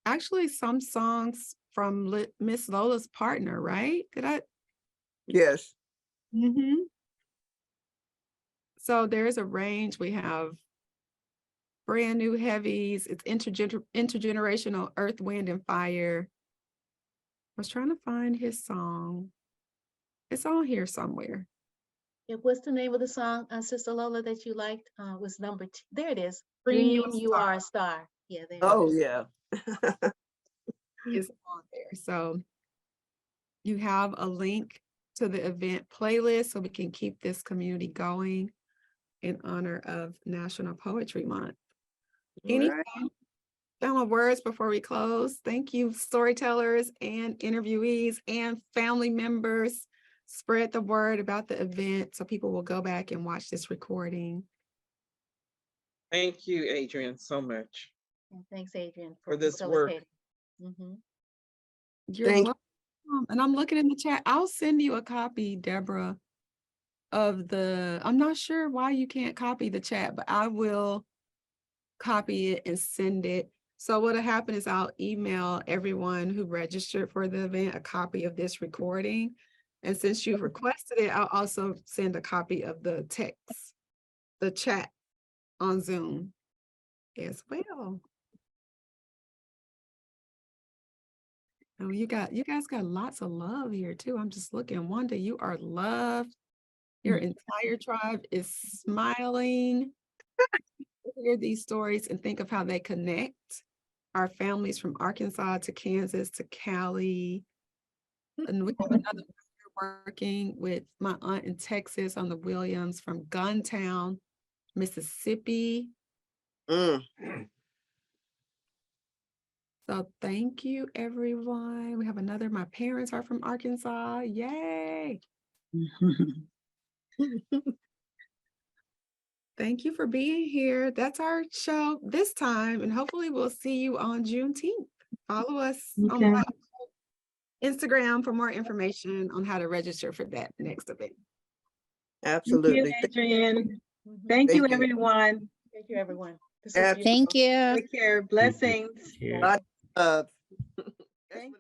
actually some songs from Miss Lola's partner, right? Did I? Yes. Mm-hmm. So there's a range. We have brand new heavies. It's intergenerational Earth, Wind, and Fire. I was trying to find his song. It's on here somewhere. Yeah, what's the name of the song, Sister Lola, that you liked? Was number 2. There it is. Dream You Dream a You Star. Are a Star. Yeah, there it Oh, is. yeah. Is on there. So you have a link to the event playlist so we can keep this community going in honor of National Poetry Month. Any Right. final words before we close? Thank you, storytellers and interviewees and family members. Spread the word about the event so people will go back and watch this recording. Thank you, Adrian, so much. And thanks, Adrian, For this work. facilitating. Mhm. You're Thank you. welcome. And I'm looking in the chat. I'll send you a copy, Deborah, of the, I'm not sure why you can't copy the chat, but I will copy it and send it. So what'll happen is I'll email everyone who registered for the event a copy of this recording. And since you've requested it, I'll also send a copy of the text, the chat on Zoom as well. Oh, you guys got lots of love here too. I'm just looking. Wanda, you are loved. Your entire tribe is smiling. Hear these stories and think of how they connect our families from Arkansas to Kansas to Cali. And we have another working with my aunt in Texas on the Williams from Guntown, Mississippi. Mm. So thank you, everyone. We have another, my parents are from Arkansas. Yay. Thank you for being here. That's our show this time, and hopefully we'll see you on Juneteenth. Follow us on Okay. my Instagram for more information on how to register for that next event. Absolutely. Adrian. Mhm. Thank you, Thank you. everyone. Thank you, everyone. This is Absolutely. beautiful. Thank you. Take care. Blessings. Here. Lots of love. Thank